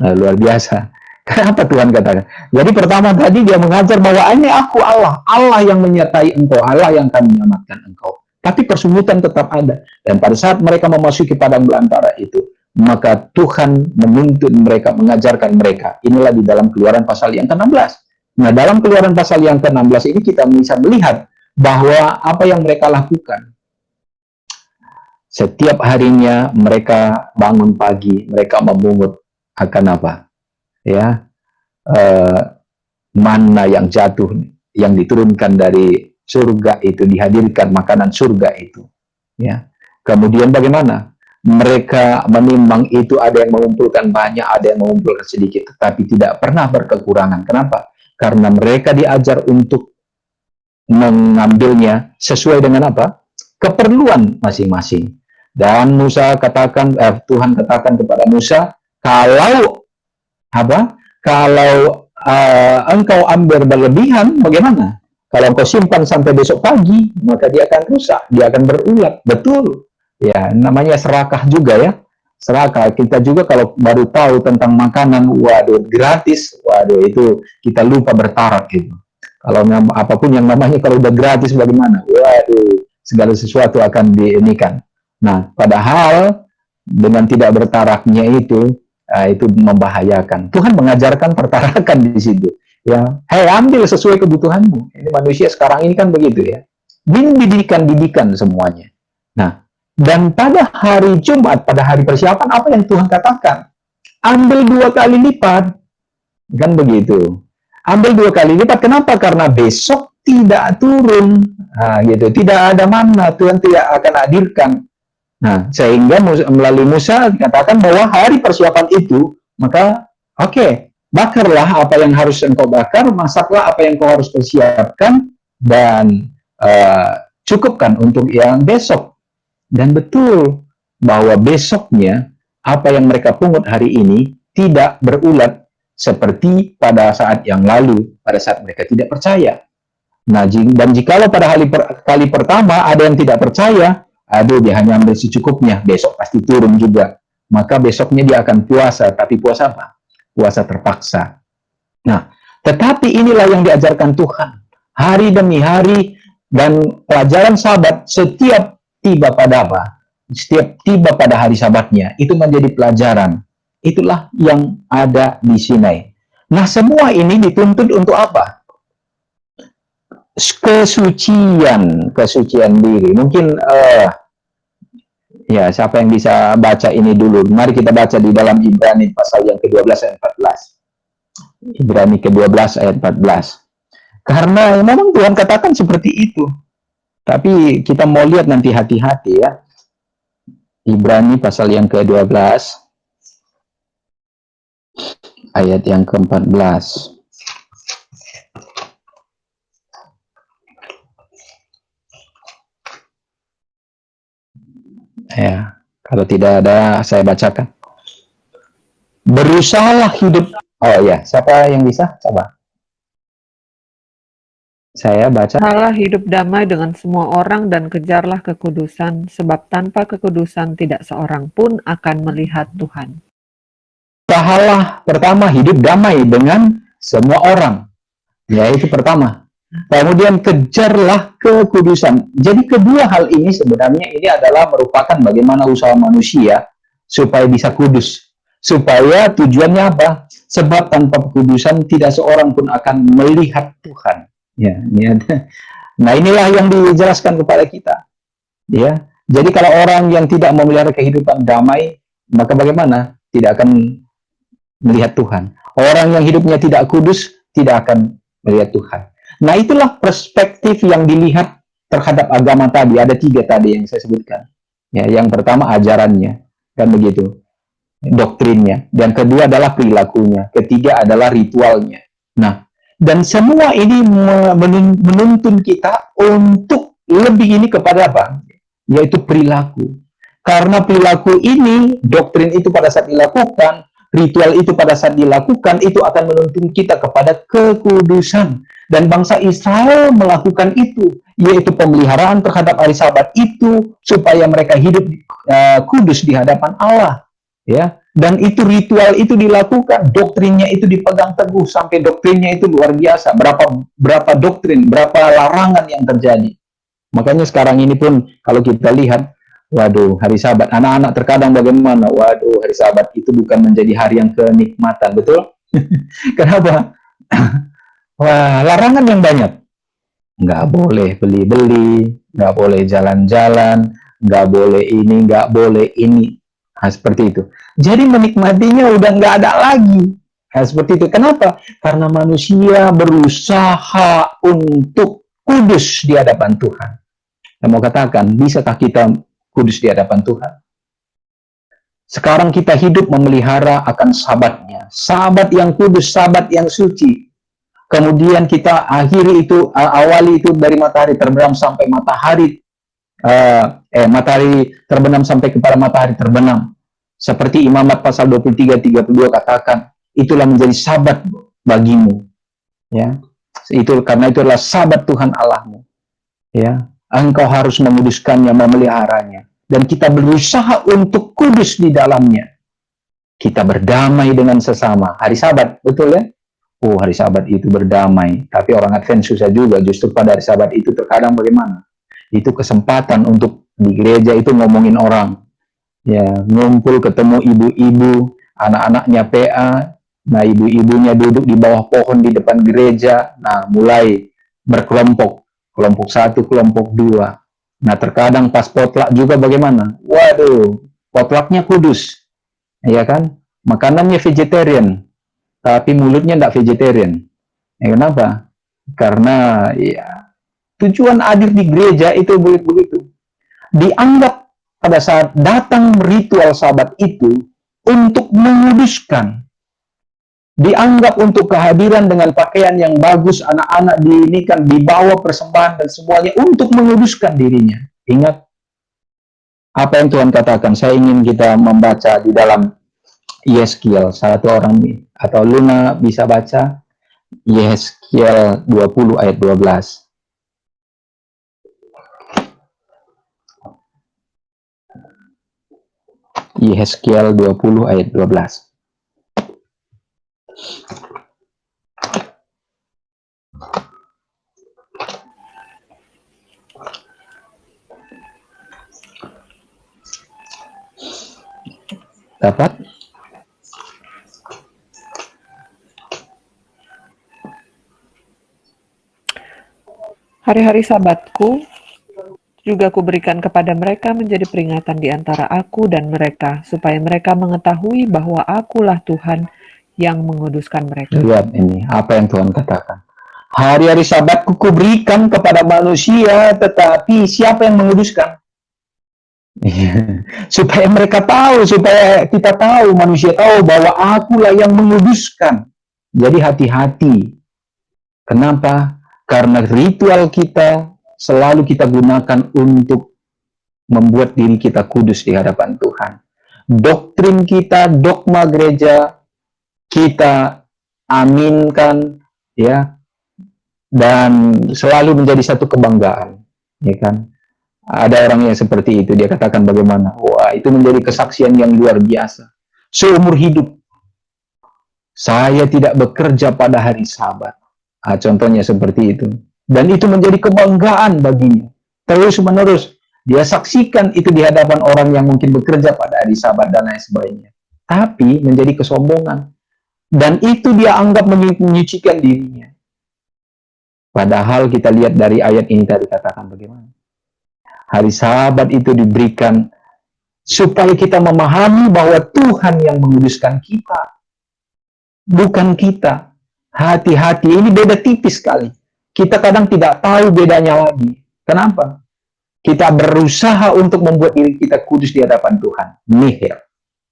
Speaker 2: Nah, luar biasa. Kenapa Tuhan katakan? Jadi pertama tadi dia mengajar bahwa ini aku Allah, Allah yang menyertai engkau, Allah yang akan menyelamatkan engkau. Tapi persungutan tetap ada. Dan pada saat mereka memasuki padang belantara itu, maka Tuhan menuntun mereka, mengajarkan mereka. Inilah di dalam Keluaran pasal yang ke-16. Nah, dalam Keluaran pasal yang ke-16 ini kita bisa melihat bahwa apa yang mereka lakukan. Setiap harinya mereka bangun pagi, mereka memungut akan apa? Ya, mana yang jatuh, yang diturunkan dari surga itu, dihadirkan makanan surga itu. Ya, kemudian bagaimana? Mereka menimbang itu, ada yang mengumpulkan banyak, ada yang mengumpulkan sedikit, tetapi tidak pernah berkekurangan. Kenapa? Karena mereka diajar untuk mengambilnya sesuai dengan apa? Keperluan masing-masing. Dan Musa katakan, Tuhan katakan kepada Musa, kalau engkau ambil berlebihan, bagaimana? Kalau engkau simpan sampai besok pagi, maka dia akan rusak, dia akan berulat. Betul. Ya, namanya serakah juga ya. Serakah. Kita juga kalau baru tahu tentang makanan, waduh, gratis, waduh, itu kita lupa bertarak gitu. Kalau apapun yang namanya kalau udah gratis bagaimana? Waduh, segala sesuatu akan diinikan. Nah, padahal dengan tidak bertaraknya itu membahayakan. Tuhan mengajarkan pertarakan di situ. Ya, ambil sesuai kebutuhanmu. Ini manusia sekarang ini kan begitu ya. Didikan semuanya. Nah, dan pada hari Jumat, pada hari persiapan, apa yang Tuhan katakan? Ambil 2 kali lipat. Kan begitu. Ambil 2 kali lipat. Kenapa? Karena besok tidak turun. Nah, gitu. Tidak ada mana. Tuhan tidak akan hadirkan. Nah, sehingga melalui Musa dikatakan bahwa hari persiapan itu, maka bakarlah apa yang harus engkau bakar, masaklah apa yang engkau harus persiapkan, dan cukupkan untuk yang besok. Dan betul bahwa besoknya apa yang mereka pungut hari ini tidak berulat seperti pada saat yang lalu, pada saat mereka tidak percaya. Nah, dan jikalau pada kali pertama ada yang tidak percaya, dia hanya ambil secukupnya, besok pasti turun juga. Maka besoknya dia akan puasa, tapi puasa apa? Puasa terpaksa. Nah, tetapi inilah yang diajarkan Tuhan. Hari demi hari, dan pelajaran Sabat setiap tiba pada hari Sabatnya, itu menjadi pelajaran. Itulah yang ada di Sinai. Nah, semua ini dituntut untuk apa? Kesucian diri. Mungkin siapa yang bisa baca ini dulu? Mari kita baca di dalam Ibrani pasal yang ke-12 ayat 14. Ibrani ke-12 ayat 14. Karena memang Tuhan katakan seperti itu. Tapi kita mau lihat nanti, hati-hati ya. Ibrani pasal yang ke-12 ayat yang ke-14. Ya, kalau tidak ada saya bacakan. Berusahalah hidup. Siapa yang bisa? Coba. Saya baca.
Speaker 5: Berusahalah hidup damai dengan semua orang dan kejarlah kekudusan, sebab tanpa kekudusan tidak seorang pun akan melihat Tuhan.
Speaker 2: Usahalah pertama hidup damai dengan semua orang. Ya, itu pertama. Kemudian kejarlah kekudusan. Jadi kedua hal ini sebenarnya ini adalah merupakan bagaimana usaha manusia supaya bisa kudus. Supaya tujuannya apa? Sebab tanpa kekudusan tidak seorang pun akan melihat Tuhan. Ya, ini ada. Nah, inilah yang dijelaskan kepada kita. Ya. Jadi kalau orang yang tidak memelihara kehidupan damai, maka bagaimana? Tidak akan melihat Tuhan. Orang yang hidupnya tidak kudus tidak akan melihat Tuhan. Nah, itulah perspektif yang dilihat terhadap agama tadi. Ada 3 tadi yang saya sebutkan. Ya, yang pertama ajarannya, kan begitu, doktrinnya. Dan kedua adalah perilakunya. Ketiga adalah ritualnya. Nah, dan semua ini menuntun kita untuk lebih ini kepada apa? Yaitu perilaku. Karena perilaku ini, doktrin itu pada saat dilakukan, ritual itu pada saat dilakukan, itu akan menuntun kita kepada kekudusan. Dan bangsa Israel melakukan itu, yaitu pemeliharaan terhadap hari Sabat itu, supaya mereka hidup kudus di hadapan Allah. Ya, dan itu ritual itu dilakukan, doktrinnya itu dipegang teguh, sampai doktrinnya itu luar biasa. Berapa doktrin, berapa larangan yang terjadi. Makanya sekarang ini pun kalau kita lihat, waduh, hari Sabat, anak-anak terkadang bagaimana? Waduh, hari Sabat itu bukan menjadi hari yang kenikmatan, betul? Kenapa? Wah, larangan yang banyak. Nggak boleh beli-beli, nggak boleh jalan-jalan, nggak boleh ini, nggak boleh ini. Nah, seperti itu. Jadi menikmatinya udah nggak ada lagi. Nah, seperti itu. Kenapa? Karena manusia berusaha untuk kudus di hadapan Tuhan. Saya mau katakan, bisakah kita kudus di hadapan Tuhan? Sekarang kita hidup memelihara akan Sabatnya. Sabat yang kudus, Sabat yang suci. Kemudian kita akhiri itu, awali itu dari matahari terbenam sampai matahari terbenam sampai kepada matahari terbenam. Seperti Imamat pasal 23-32 katakan, itulah menjadi Sabat bagimu. Ya, itu karena itu adalah Sabat Tuhan Allahmu. Ya, engkau harus menguduskannya, memeliharanya, dan kita berusaha untuk kudus di dalamnya. Kita berdamai dengan sesama. Hari Sabat, betul ya? Oh, hari Sabat itu berdamai. Tapi orang Advent susah juga. Justru pada hari Sabat itu terkadang bagaimana? Itu kesempatan untuk di gereja itu ngomongin orang. Ya, ngumpul ketemu ibu-ibu, anak-anaknya PA. Nah, ibu-ibunya duduk di bawah pohon di depan gereja. Nah, mulai berkelompok, kelompok 1, kelompok 2. Nah, terkadang pas potluck juga bagaimana? Waduh, potlucknya kudus, ya kan? Makanannya vegetarian, tapi mulutnya tidak vegetarian. Ya, kenapa? Karena ya tujuan hadir di gereja itu begitu. Dianggap pada saat datang ritual Sabat itu untuk menguduskan. Dianggap untuk kehadiran dengan pakaian yang bagus, anak-anak diinikan, dibawa persembahan dan semuanya untuk menguduskan dirinya. Ingat apa yang Tuhan katakan. Saya ingin kita membaca di dalam Yeskiel, satu orang atau Luna bisa baca Yeskiel 20 ayat 12. Yeskiel 20 ayat 12. Dapat?
Speaker 5: Hari-hari Sabatku juga kuberikan kepada mereka menjadi peringatan di antara aku dan mereka, supaya mereka mengetahui bahwa akulah Tuhan yang menguduskan mereka.
Speaker 2: Lihat ini, apa yang Tuhan katakan. Hari-hari Sabatku kuberikan kepada manusia, tetapi siapa yang menguduskan? Supaya mereka tahu, supaya kita tahu, manusia tahu bahwa akulah yang menguduskan. Jadi hati-hati. Kenapa? Karena ritual kita selalu kita gunakan untuk membuat diri kita kudus di hadapan Tuhan. Doktrin kita, dogma gereja, kita aminkan, ya, dan selalu menjadi satu kebanggaan, ya kan? Ada orang yang seperti itu, dia katakan bagaimana? Wah, itu menjadi kesaksian yang luar biasa. Seumur hidup, saya tidak bekerja pada hari Sabat. Nah, contohnya seperti itu. Dan itu menjadi kebanggaan baginya. Terus-menerus, dia saksikan itu di hadapan orang yang mungkin bekerja pada hari Sabat dan lain sebagainya. Tapi menjadi kesombongan. Dan itu dia anggap menyucikan dirinya. Padahal kita lihat dari ayat ini tadi katakan bagaimana. Hari Sabat itu diberikan supaya kita memahami bahwa Tuhan yang menguduskan kita. Bukan kita. Hati-hati, ini beda tipis sekali. Kita kadang tidak tahu bedanya lagi. Kenapa? Kita berusaha untuk membuat diri kita kudus di hadapan Tuhan. Nihil.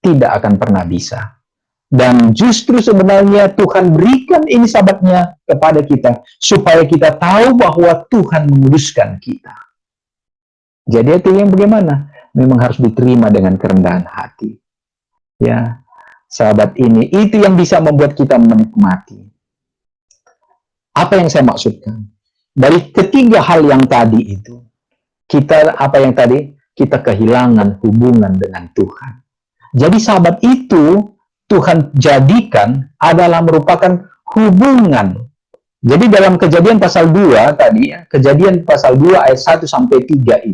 Speaker 2: Tidak akan pernah bisa. Dan justru sebenarnya Tuhan berikan ini Sabatnya kepada kita. Supaya kita tahu bahwa Tuhan menguduskan kita. Jadi itu yang bagaimana? Memang harus diterima dengan kerendahan hati. Ya, Sabat ini itu yang bisa membuat kita menikmati. Apa yang saya maksudkan? Dari ketiga hal yang tadi itu, kita apa yang tadi? Kita kehilangan hubungan dengan Tuhan. Jadi Sabat itu Tuhan jadikan adalah merupakan hubungan. Jadi dalam Kejadian pasal 2 tadi, Kejadian pasal 2 ayat 1 sampai 3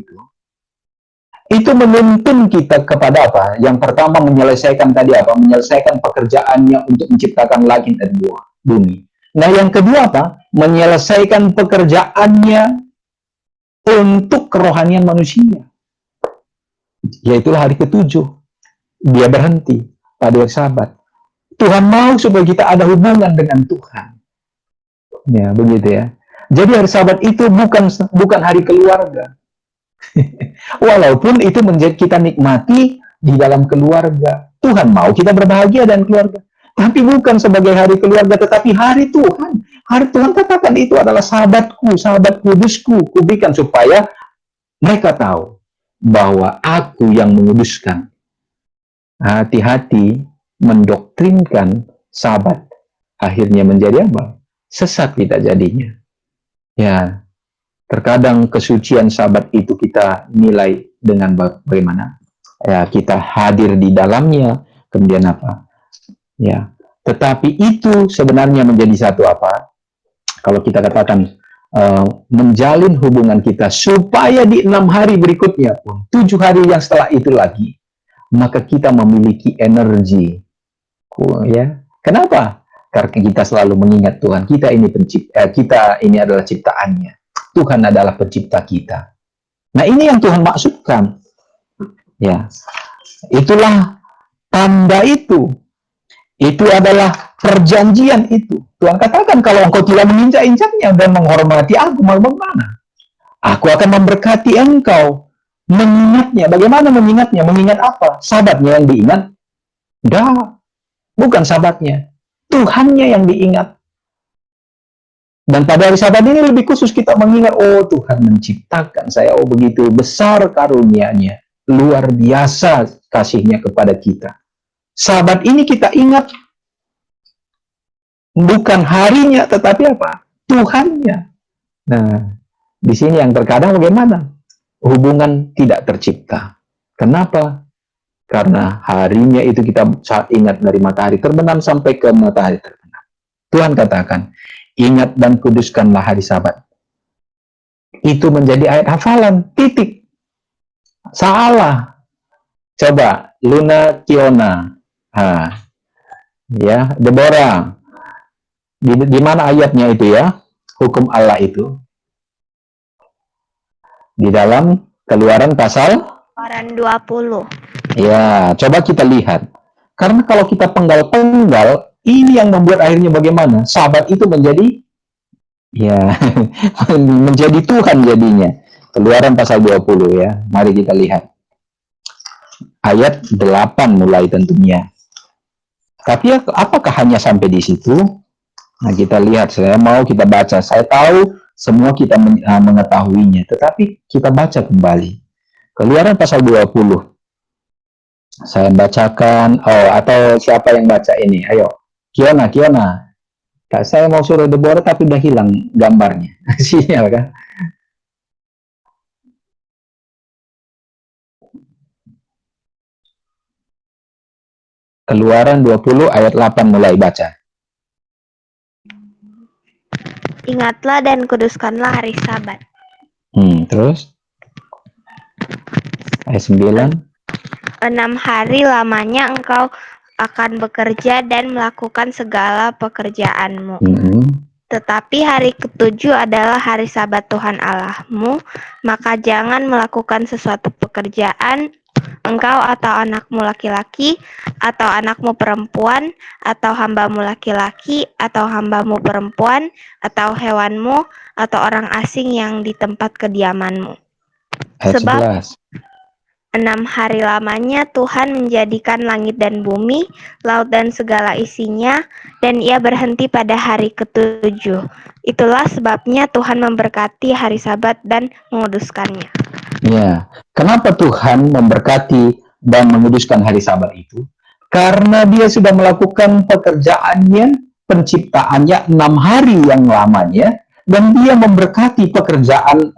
Speaker 2: itu menuntun kita kepada apa? Yang pertama menyelesaikan tadi apa? Menyelesaikan pekerjaannya untuk menciptakan langit dan bumi. Nah, yang kedua apa? Menyelesaikan pekerjaannya untuk kerohanian manusia. Yaitulah hari ke-7. Dia berhenti pada hari Sabat. Tuhan mau supaya kita ada hubungan dengan Tuhan. Ya, begitu ya. Jadi hari Sabat itu bukan hari keluarga. Walaupun itu menjadi kita nikmati di dalam keluarga. Tuhan mau kita berbahagia dan keluarga. Tapi bukan sebagai hari keluarga, tetapi hari Tuhan. Hari Tuhan katakan itu adalah Sabatku, Sabat kudusku. Kuberikan supaya mereka tahu bahwa aku yang menguduskan. Hati-hati mendoktrinkan Sabat. Akhirnya menjadi apa? Sesat kita jadinya. Ya, terkadang kesucian Sabat itu kita nilai dengan bagaimana? Ya, kita hadir di dalamnya, kemudian apa? Ya, tetapi itu sebenarnya menjadi satu apa? Kalau kita katakan menjalin hubungan kita supaya di 6 hari berikutnya pun, 7 hari yang setelah itu lagi, maka kita memiliki energi. Ya, kenapa? Karena kita selalu mengingat Tuhan. Kita ini adalah ciptaannya. Tuhan adalah pencipta kita. Nah, ini yang Tuhan maksudkan. Ya, itulah tanda itu. Itu adalah perjanjian itu. Tuhan katakan, kalau engkau tidak menginjak-injaknya dan menghormati aku, mau bagaimana? Aku akan memberkati engkau. Mengingatnya. Bagaimana mengingatnya? Mengingat apa? Sabatnya yang diingat? Enggak. Bukan sabatnya. Tuhannya yang diingat. Dan pada hari Sabat ini lebih khusus kita mengingat, oh Tuhan menciptakan saya. Oh begitu besar karunia-Nya. Luar biasa kasih-Nya kepada kita. Sabat ini kita ingat bukan harinya, tetapi apa? Tuhannya. Nah, di sini yang terkadang bagaimana? Hubungan tidak tercipta. Kenapa? Karena harinya itu kita saat ingat dari matahari terbenam sampai ke matahari terbenam. Tuhan katakan, ingat dan kuduskanlah hari Sabat. Itu menjadi ayat hafalan, titik. Salah. Coba, Luna Kiona. Ya, Deborah. Di mana ayatnya itu ya? Hukum Allah itu. Di dalam Keluaran pasal?
Speaker 7: Keluaran 20.
Speaker 2: Ya, coba kita lihat. Karena kalau kita penggal-penggal, ini yang membuat akhirnya bagaimana? Sabat itu menjadi, ya, menjadi Tuhan jadinya. Keluaran pasal 20 ya. Mari kita lihat. Ayat 8 mulai tentunya. Tapi apakah hanya sampai di situ? Nah, kita lihat, saya mau kita baca. Saya tahu semua kita mengetahuinya, tetapi kita baca kembali. Keluaran pasal 20. Saya bacakan, atau siapa yang baca ini? Ayo, Kiona. Saya mau suruh Deborah, tapi udah hilang gambarnya. Sinyal kan? Keluaran 20 ayat 8 mulai baca.
Speaker 7: Ingatlah dan kuduskanlah hari Sabat.
Speaker 2: Terus? Ayat 9.
Speaker 7: 6 hari lamanya engkau akan bekerja dan melakukan segala pekerjaanmu. Tetapi hari ketujuh adalah hari Sabat Tuhan Allahmu, maka jangan melakukan sesuatu pekerjaan, engkau atau anakmu laki-laki, atau anakmu perempuan, atau hambamu laki-laki, atau hambamu perempuan, atau hewanmu, atau orang asing yang di tempat kediamanmu.
Speaker 2: Ayat
Speaker 7: Sebab
Speaker 2: 11.
Speaker 7: 6 hari lamanya Tuhan menjadikan langit dan bumi, laut dan segala isinya, dan Ia berhenti pada hari ketujuh. Itulah sebabnya Tuhan memberkati hari Sabat dan menguduskannya.
Speaker 2: Ya, kenapa Tuhan memberkati dan menguduskan hari Sabat itu? Karena Dia sudah melakukan pekerjaannya, penciptaannya 6 hari yang lamanya, dan Dia memberkati pekerjaan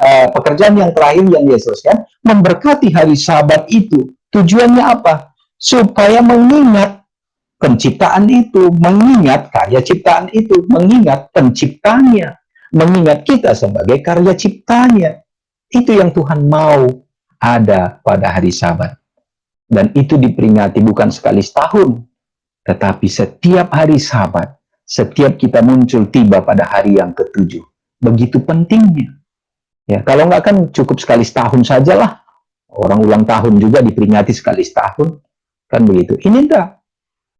Speaker 2: yang terakhir yang Dia selesaikan, memberkati hari Sabat itu. Tujuannya apa? Supaya mengingat penciptaan itu, mengingat karya ciptaan itu, mengingat penciptanya, mengingat kita sebagai karya ciptanya. Itu yang Tuhan mau ada pada hari Sabat. Dan itu diperingati bukan sekali setahun, tetapi setiap hari Sabat, setiap kita muncul tiba pada hari yang ketujuh. Begitu pentingnya. Ya, kalau nggak kan cukup sekali setahun sajalah. Orang ulang tahun juga diperingati sekali setahun. Kan begitu. Ini enggak.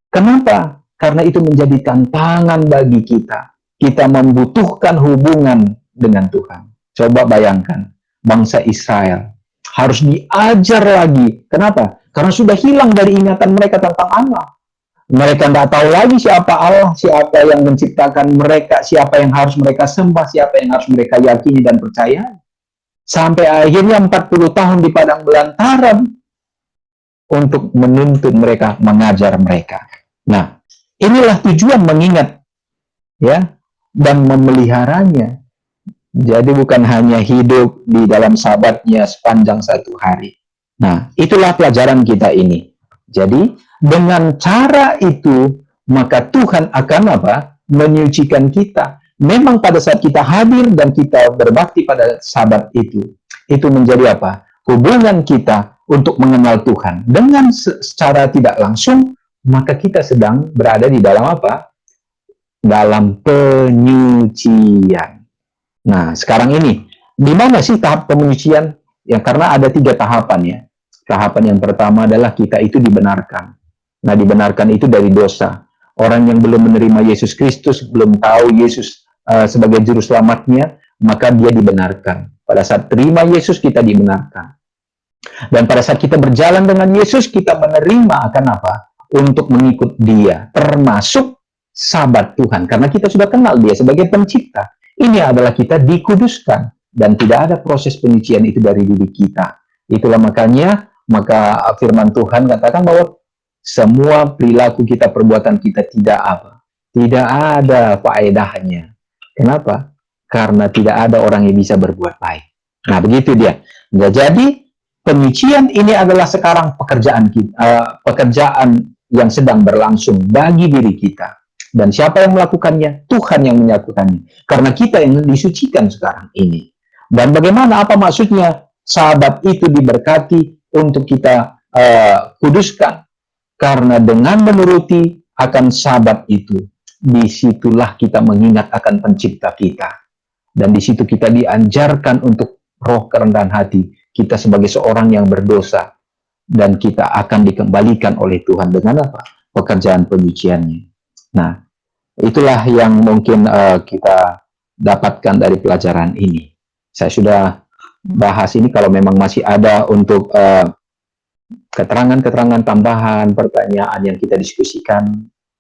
Speaker 2: Kenapa? Karena itu menjadi tantangan bagi kita. Kita membutuhkan hubungan dengan Tuhan. Coba bayangkan. Bangsa Israel harus diajar lagi. Kenapa? Karena sudah hilang dari ingatan mereka tentang Allah. Mereka tidak tahu lagi siapa Allah, siapa yang menciptakan mereka, siapa yang harus mereka sembah, siapa yang harus mereka yakini dan percaya. Sampai akhirnya 40 tahun di padang belantara untuk menuntun mereka, mengajar mereka. Nah, inilah tujuan mengingat ya dan memeliharanya. Jadi bukan hanya hidup di dalam Sabatnya sepanjang satu hari. Nah, itulah pelajaran kita ini. Jadi, dengan cara itu, maka Tuhan akan apa? Menyucikan kita. Memang pada saat kita hadir dan kita berbakti pada Sabat itu menjadi apa? Hubungan kita untuk mengenal Tuhan. Dengan secara tidak langsung, maka kita sedang berada di dalam apa? Dalam penyucian. Nah, sekarang ini, di mana sih tahap penyucian? Ya, karena ada 3 tahapan ya. Tahapan yang pertama adalah kita itu dibenarkan. Nah, dibenarkan itu dari dosa. Orang yang belum menerima Yesus Kristus, belum tahu Yesus sebagai juru selamatnya, maka dia dibenarkan. Pada saat terima Yesus, kita dibenarkan. Dan pada saat kita berjalan dengan Yesus, kita menerima akan apa? Untuk mengikut dia, termasuk sahabat Tuhan. Karena kita sudah kenal dia sebagai pencipta. Ini adalah kita dikuduskan. Dan tidak ada proses penyucian itu dari diri kita. Itulah makanya, maka firman Tuhan katakan bahwa semua perilaku kita, perbuatan kita tidak apa? Tidak ada faedahnya. Kenapa? Karena tidak ada orang yang bisa berbuat baik. Nah, begitu dia. Nah, jadi, penyucian ini adalah sekarang pekerjaan kita, pekerjaan yang sedang berlangsung bagi diri kita. Dan siapa yang melakukannya? Tuhan yang melakukannya. Karena kita yang disucikan sekarang ini. Dan bagaimana, apa maksudnya sahabat itu diberkati untuk kita kuduskan? Karena dengan menuruti akan sahabat itu, disitulah kita mengingat akan pencipta kita. Dan di situ kita diajarkan untuk roh kerendahan hati. Kita sebagai seorang yang berdosa. Dan kita akan dikembalikan oleh Tuhan dengan apa? Pekerjaan penyuciannya. Nah, itulah yang mungkin kita dapatkan dari pelajaran ini. Saya sudah bahas ini, kalau memang masih ada untuk keterangan-keterangan tambahan, pertanyaan yang kita diskusikan,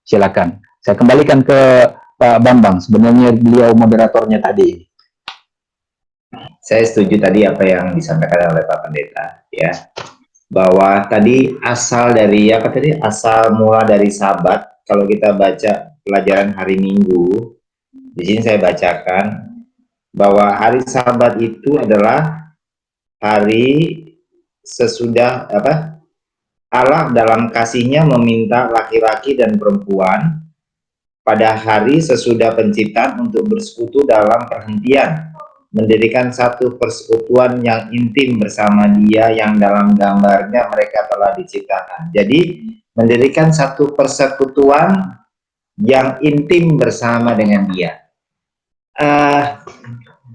Speaker 2: silakan. Saya kembalikan ke Pak Bambang, sebenarnya beliau moderatornya tadi.
Speaker 3: Saya setuju tadi apa yang disampaikan oleh Pak Pendeta, ya, bahwa tadi asal dari apa tadi, asal mula dari Sabat. Kalau kita baca pelajaran hari Minggu, di sini saya bacakan bahwa hari Sabat itu adalah hari sesudah apa? Allah dalam kasih-Nya meminta laki-laki dan perempuan pada hari sesudah penciptaan untuk bersekutu dalam perhentian, mendirikan satu persekutuan yang intim bersama Dia yang dalam gambarnya mereka telah diciptakan. Jadi mendirikan satu persekutuan yang intim bersama dengan Dia.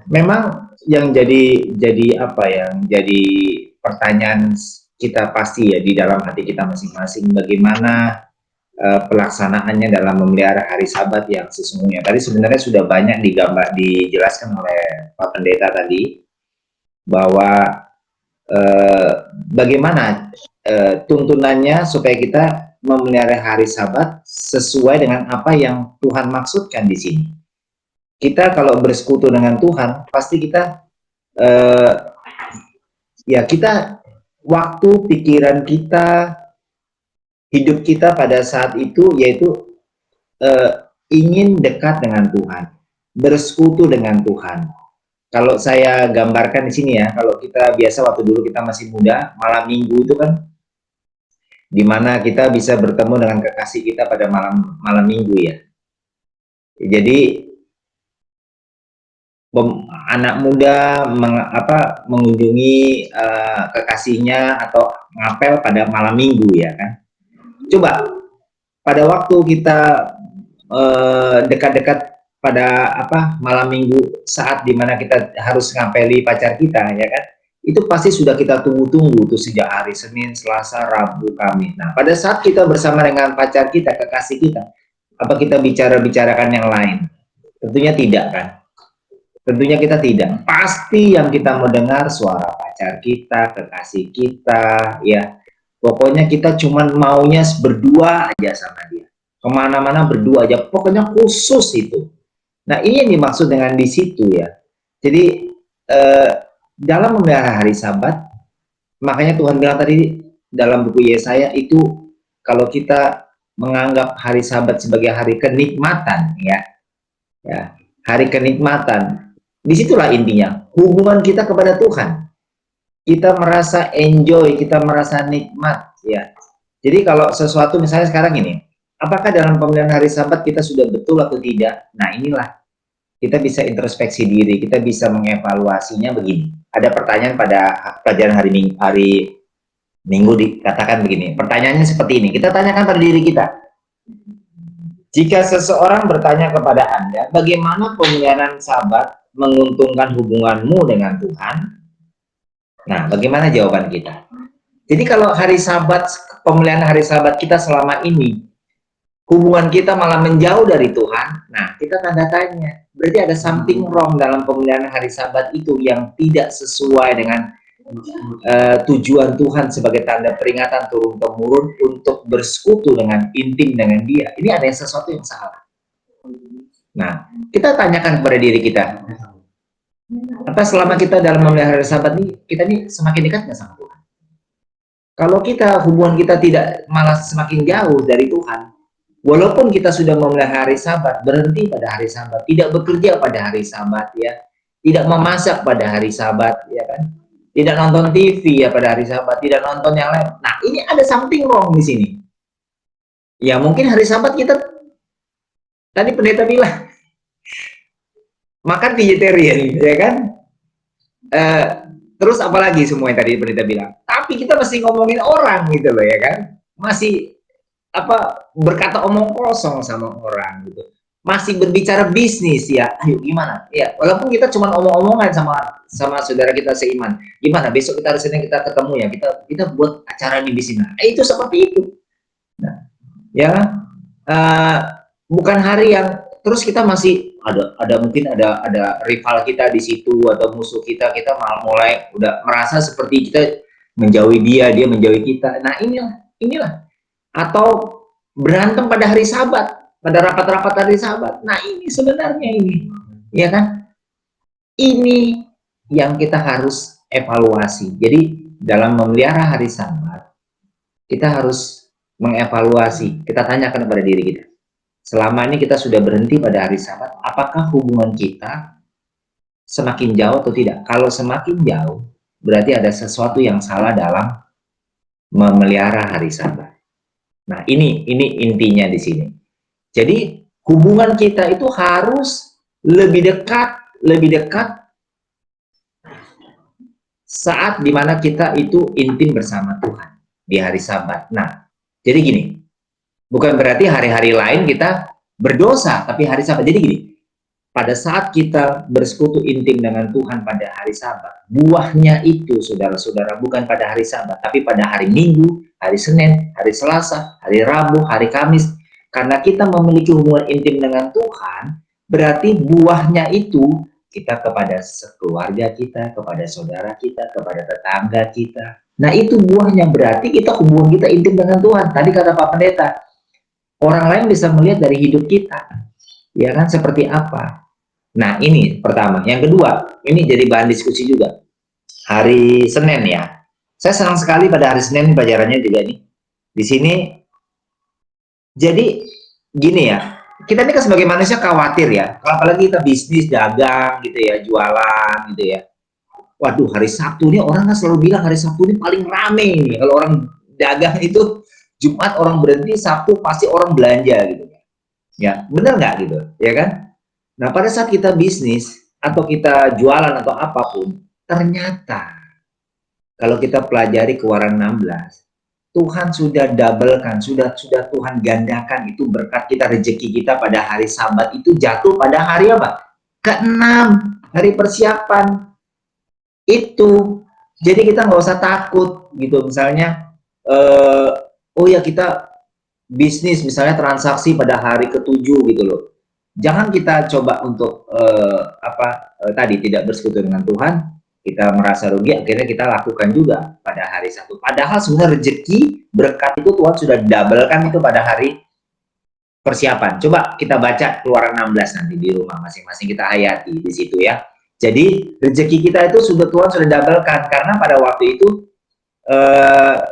Speaker 3: Memang yang jadi apa, yang jadi pertanyaan kita pasti ya di dalam hati kita masing-masing, bagaimana pelaksanaannya dalam memelihara hari Sabat yang sesungguhnya. Tadi sebenarnya sudah banyak dijelaskan oleh Pak Pendeta tadi, bahwa bagaimana tuntunannya supaya kita memelihara hari Sabat sesuai dengan apa yang Tuhan maksudkan di sini. Kita kalau bersekutu dengan Tuhan, pasti kita ya kita waktu, pikiran kita, hidup kita pada saat itu yaitu ingin dekat dengan Tuhan, bersekutu dengan Tuhan. Kalau saya gambarkan di sini ya, kalau kita biasa waktu dulu kita masih muda, malam Minggu itu kan, dimana kita bisa bertemu dengan kekasih kita pada malam Minggu ya. Jadi anak muda mengunjungi kekasihnya atau ngapel pada malam Minggu ya kan. Coba pada waktu kita dekat-dekat pada malam Minggu, saat dimana kita harus ngapeli pacar kita ya kan, itu pasti sudah kita tunggu-tunggu tuh sejak hari Senin, Selasa, Rabu, Kamis. Nah pada saat kita bersama dengan pacar kita, kekasih kita, apa kita bicarakan yang lain? Tentunya tidak kan. Tentunya kita tidak. Pasti yang kita mau dengar suara pacar kita, kekasih kita, ya. Pokoknya kita cuman maunya berdua aja sama dia. Kemana-mana berdua aja. Pokoknya khusus itu. Nah ini yang dimaksud dengan di situ ya. Jadi dalam memelihara hari Sabat, makanya Tuhan bilang tadi dalam buku Yesaya itu, kalau kita menganggap hari Sabat sebagai hari kenikmatan, ya hari kenikmatan. Disitulah intinya, hubungan kita kepada Tuhan. Kita merasa enjoy, kita merasa nikmat, ya. Jadi kalau sesuatu misalnya sekarang ini, apakah dalam pemeliharaan hari Sabat kita sudah betul atau tidak? Nah inilah, kita bisa introspeksi diri, kita bisa mengevaluasinya begini. Ada pertanyaan pada pelajaran hari Minggu dikatakan begini, pertanyaannya seperti ini, kita tanyakan pada diri kita. Jika seseorang bertanya kepada Anda, bagaimana pemeliharaan Sabat menguntungkan hubunganmu dengan Tuhan? Nah, bagaimana jawaban kita? Jadi kalau hari Sabat, pemeliharaan hari Sabat kita selama ini, hubungan kita malah menjauh dari Tuhan, nah kita tanda tanya. Berarti ada something wrong dalam pemeliharaan hari Sabat itu yang tidak sesuai dengan tujuan Tuhan sebagai tanda peringatan turun-temurun untuk bersekutu dengan intim dengan Dia. Ini ada sesuatu yang salah. Nah, kita tanyakan kepada diri kita, apa selama kita dalam memelihara hari Sabat ini, kita ini semakin dekat nggak sama Tuhan? Kalau kita hubungan kita tidak, malah semakin jauh dari Tuhan, walaupun kita sudah memelihara hari Sabat, berhenti pada hari Sabat, tidak bekerja pada hari Sabat, ya, tidak memasak pada hari Sabat, ya kan? Tidak nonton TV ya pada hari Sabat, tidak nonton yang lain. Nah, ini ada something wrong di sini. Ya, mungkin hari Sabat kita, tadi pendeta bilang, makan vegetarian, ya kan? Terus apalagi semua yang tadi pendeta bilang. Tapi kita masih ngomongin orang gitu loh, ya kan? Masih berkata omong kosong sama orang gitu. Masih berbicara bisnis, ya, ayo gimana? Ya, walaupun kita cuma omong-omongan sama saudara kita seiman, gimana besok kita harusnya kita ketemu ya, kita buat acara di sini. Itu seperti itu. Nah, ya, bukan hari yang terus kita masih mungkin ada rival kita di situ atau musuh kita malah mulai udah merasa seperti kita menjauhi dia menjauhi kita. Nah, inilah atau berantem pada hari Sabat. Pada rapat-rapat hari Sabat. Nah, ini sebenarnya ini, ya kan? Ini yang kita harus evaluasi. Jadi, dalam memelihara hari Sabat, kita harus mengevaluasi. Kita tanyakan kepada diri kita. Selama ini kita sudah berhenti pada hari Sabat, apakah hubungan kita semakin jauh atau tidak? Kalau semakin jauh, berarti ada sesuatu yang salah dalam memelihara hari Sabat. Nah, ini intinya di sini. Jadi hubungan kita itu harus lebih dekat saat dimana kita itu intim bersama Tuhan di hari Sabat. Nah, jadi gini, bukan berarti hari-hari lain kita berdosa, tapi hari Sabat. Jadi gini, pada saat kita bersekutu intim dengan Tuhan pada hari Sabat, buahnya itu saudara-saudara bukan pada hari Sabat, tapi pada hari Minggu, hari Senin, hari Selasa, hari Rabu, hari Kamis. Karena kita memiliki hubungan intim dengan Tuhan, berarti buahnya itu kita kepada keluarga kita, kepada saudara kita, kepada tetangga kita. Nah, itu buahnya, berarti kita hubungan kita intim dengan Tuhan. Tadi kata Pak Pendeta, orang lain bisa melihat dari hidup kita, ya kan, seperti apa. Nah, ini pertama. Yang kedua, ini jadi bahan diskusi juga. Hari Senin ya, saya senang sekali pada hari Senin pelajarannya juga nih. Di sini, jadi gini ya, kita ini kan sebagai manusia khawatir ya, apalagi kita bisnis, dagang gitu ya, jualan gitu ya. Waduh, hari Sabtu ini orang kan selalu bilang hari Sabtu ini paling rame nih. Kalau orang dagang itu Jumat orang berhenti, Sabtu pasti orang belanja gitu. Ya, benar nggak gitu, ya kan? Nah, pada saat kita bisnis atau kita jualan atau apapun, ternyata kalau kita pelajari Keluaran 16, Tuhan sudah doublekan, sudah Tuhan gandakan itu berkat kita, rezeki kita pada hari Sabat itu jatuh pada hari apa? Ke-6, hari persiapan. Itu. Jadi kita nggak usah takut gitu. Misalnya, oh ya kita bisnis misalnya transaksi pada hari ke-7 gitu loh. Jangan kita coba untuk tadi tidak bersekutu dengan Tuhan. Kita merasa rugi, akhirnya kita lakukan juga pada hari Sabtu. Padahal sebenarnya rezeki, berkat itu Tuhan sudah doublekan itu pada hari persiapan. Coba kita baca Keluaran 16 nanti di rumah masing-masing, kita hayati di situ ya. Jadi rezeki kita itu Tuhan sudah doublekan, karena pada waktu itu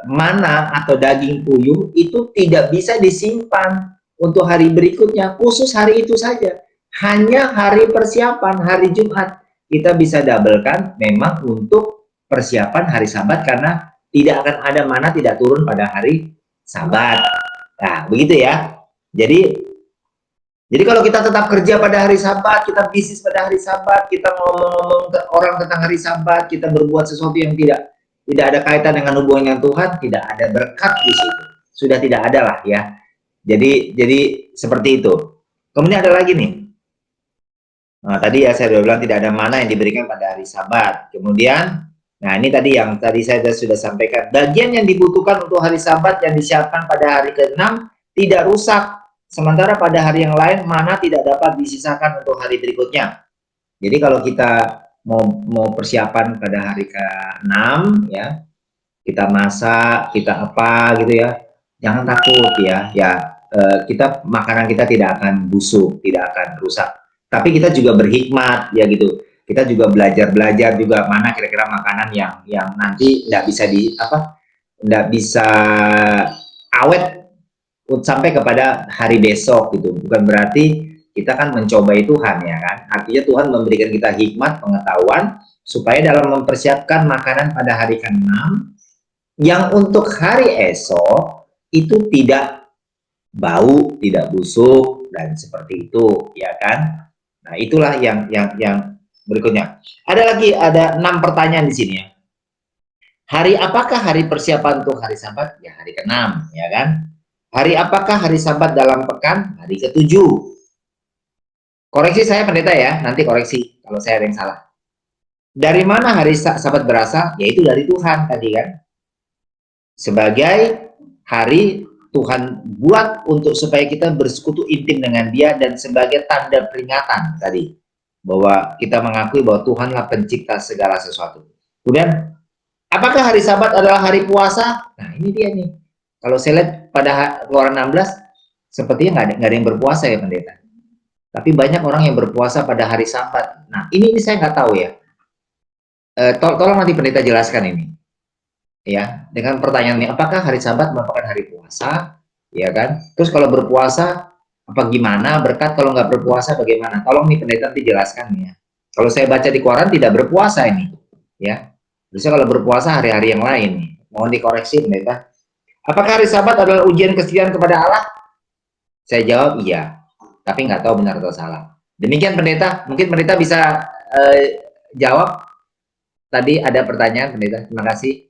Speaker 3: mana atau daging puyuh itu tidak bisa disimpan untuk hari berikutnya, khusus hari itu saja. Hanya hari persiapan, hari Jumat. Kita bisa doublekan memang untuk persiapan hari Sabat, karena tidak akan ada mana tidak turun pada hari Sabat. Nah, begitu ya. Jadi kalau kita tetap kerja pada hari Sabat, kita bisnis pada hari Sabat, kita ngomong-ngomong ke orang tentang hari Sabat, kita berbuat sesuatu yang tidak tidak ada kaitan dengan hubungan dengan Tuhan, tidak ada berkat di situ. Sudah tidak ada lah ya. Jadi seperti itu. Kemudian ada lagi nih. Nah, tadi ya saya sudah bilang tidak ada mana yang diberikan pada hari Sabat. Kemudian, nah ini tadi yang tadi saya sudah sampaikan. Bagian yang dibutuhkan untuk hari Sabat yang disiapkan pada hari ke-6 tidak rusak. Sementara pada hari yang lain mana tidak dapat disisakan untuk hari berikutnya. Jadi kalau kita mau persiapan pada hari ke-6 ya, kita masak, kita apa gitu ya, jangan takut ya. Kita makanan kita tidak akan busuk, tidak akan rusak. Tapi kita juga berhikmat ya gitu. Kita juga belajar juga mana kira-kira makanan yang nanti nggak bisa awet sampai kepada hari besok gitu. Bukan berarti kita kan mencobai Tuhan ya kan. Artinya Tuhan memberikan kita hikmat, pengetahuan supaya dalam mempersiapkan makanan pada hari ke-6 yang untuk hari esok itu tidak bau, tidak busuk dan seperti itu ya kan. Nah, itulah yang berikutnya. Ada 6 pertanyaan di sini ya. Apakah hari persiapan untuk hari Sabat? Ya hari ke-6, ya kan? Hari apakah hari Sabat dalam pekan? Hari ke-7. Koreksi saya pendeta ya, nanti koreksi kalau saya ada yang salah. Dari mana hari Sabat berasal? Yaitu dari Tuhan tadi kan. Sebagai hari Tuhan buat untuk supaya kita bersekutu intim dengan Dia dan sebagai tanda peringatan tadi bahwa kita mengakui bahwa Tuhanlah pencipta segala sesuatu. Kemudian, apakah hari Sabat adalah hari puasa? Nah, ini dia nih. Kalau saya lihat pada Keluaran 16, sepertinya nggak ada yang berpuasa ya pendeta. Tapi banyak orang yang berpuasa pada hari Sabat. Nah, ini saya nggak tahu ya. Tolong nanti pendeta jelaskan ini. Ya, dengan pertanyaan ini, apakah hari Sabat merupakan hari puasa, ya kan? Terus kalau berpuasa, apa gimana? Berkat kalau nggak berpuasa bagaimana? Tolong nih pendeta dijelaskan ya. Kalau saya baca di koran tidak berpuasa ini, ya. Bisa kalau berpuasa hari-hari yang lain nih. Mohon dikoreksi pendeta. Apakah hari Sabat adalah ujian kesetiaan kepada Allah? Saya jawab iya, tapi nggak tahu benar atau salah. Demikian pendeta. Mungkin pendeta bisa jawab. Tadi ada pertanyaan pendeta. Terima kasih.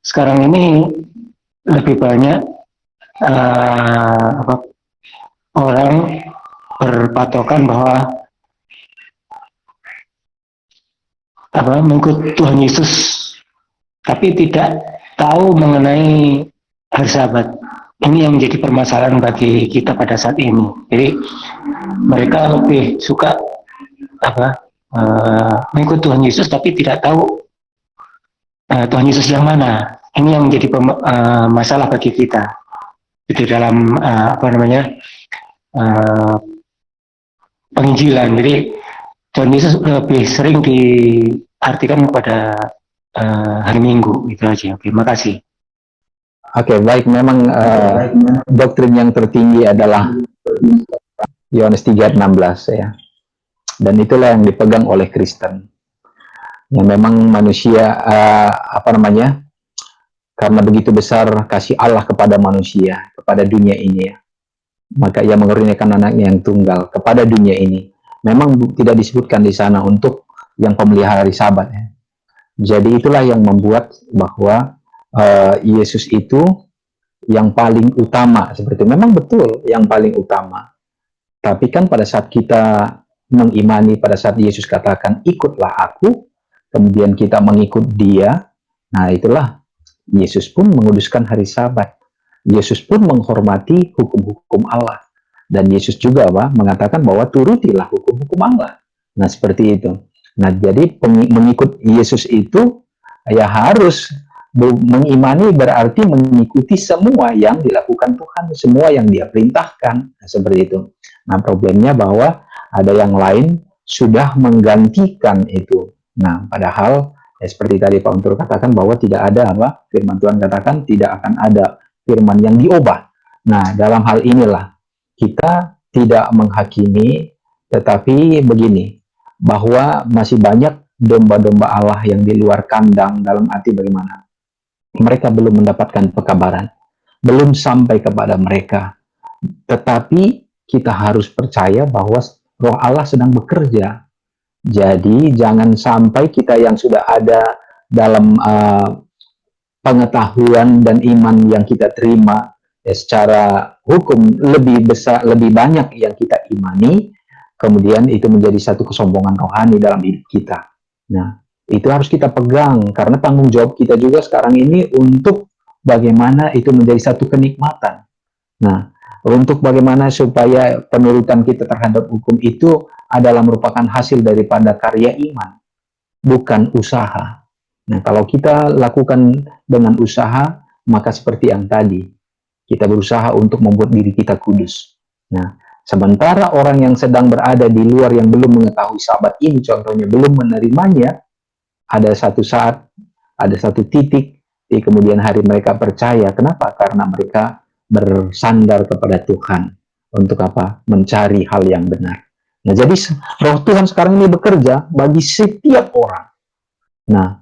Speaker 8: Sekarang ini lebih banyak orang berpatokan bahwa mengikut Tuhan Yesus, tapi tidak tahu mengenai hari Sabat. Ini yang menjadi permasalahan bagi kita pada saat ini. Jadi mereka lebih suka mengikut Tuhan Yesus, tapi tidak tahu Tuhan Yesus yang mana. Ini yang menjadi masalah bagi kita di dalam penginjilan. Jadi Tuhan Yesus lebih sering diartikan pada hari Minggu. Itu aja. Terima kasih.
Speaker 2: Oke, baik. Memang doktrin yang tertinggi adalah Yohanes 3:16 ya. Dan itulah yang dipegang oleh Kristen. Yang memang manusia karena begitu besar kasih Allah kepada manusia, kepada dunia ini ya, maka Ia mengaruniakan anaknya yang tunggal kepada dunia ini. Memang tidak disebutkan di sana untuk yang pemelihara hari Sabat ya. Jadi itulah yang membuat bahwa Yesus itu yang paling utama, seperti itu. Memang betul yang paling utama. Tapi kan pada saat kita mengimani, pada saat Yesus katakan ikutlah aku, kemudian kita mengikut Dia, nah itulah Yesus pun menguduskan hari Sabat. Yesus pun menghormati hukum-hukum Allah. Dan Yesus juga mengatakan bahwa turutilah hukum-hukum Allah. Nah, seperti itu. Nah, jadi mengikut Yesus itu ya harus mengimani, berarti mengikuti semua yang dilakukan Tuhan, semua yang Dia perintahkan. Nah, seperti itu. Nah, problemnya bahwa ada yang lain sudah menggantikan itu. Nah, padahal seperti tadi Pak Untur katakan bahwa tidak ada firman Tuhan katakan tidak akan ada firman yang diubah. Nah, dalam hal inilah kita tidak menghakimi, tetapi begini, bahwa masih banyak domba-domba Allah yang di luar kandang, dalam arti bagaimana? Mereka belum mendapatkan pekabaran, belum sampai kepada mereka. Tetapi kita harus percaya bahwa Roh Allah sedang bekerja Jadi jangan sampai kita yang sudah ada dalam pengetahuan dan iman yang kita terima secara hukum lebih besar, lebih banyak yang kita imani, kemudian itu menjadi satu kesombongan rohani dalam hidup kita. Nah, itu harus kita pegang, karena tanggung jawab kita juga sekarang ini untuk bagaimana itu menjadi satu kenikmatan. Nah, untuk bagaimana supaya penurutan kita terhadap hukum itu adalah merupakan hasil daripada karya iman, bukan usaha. Nah, kalau kita lakukan dengan usaha, maka seperti yang tadi, kita berusaha untuk membuat diri kita kudus. Nah, sementara orang yang sedang berada di luar yang belum mengetahui Sabat ini, contohnya belum menerimanya, ada satu saat, ada satu titik, di kemudian hari mereka percaya. Kenapa? Karena mereka bersandar kepada Tuhan. Untuk apa? Mencari hal yang benar. Nah, jadi Roh Tuhan sekarang ini bekerja bagi setiap orang. Nah,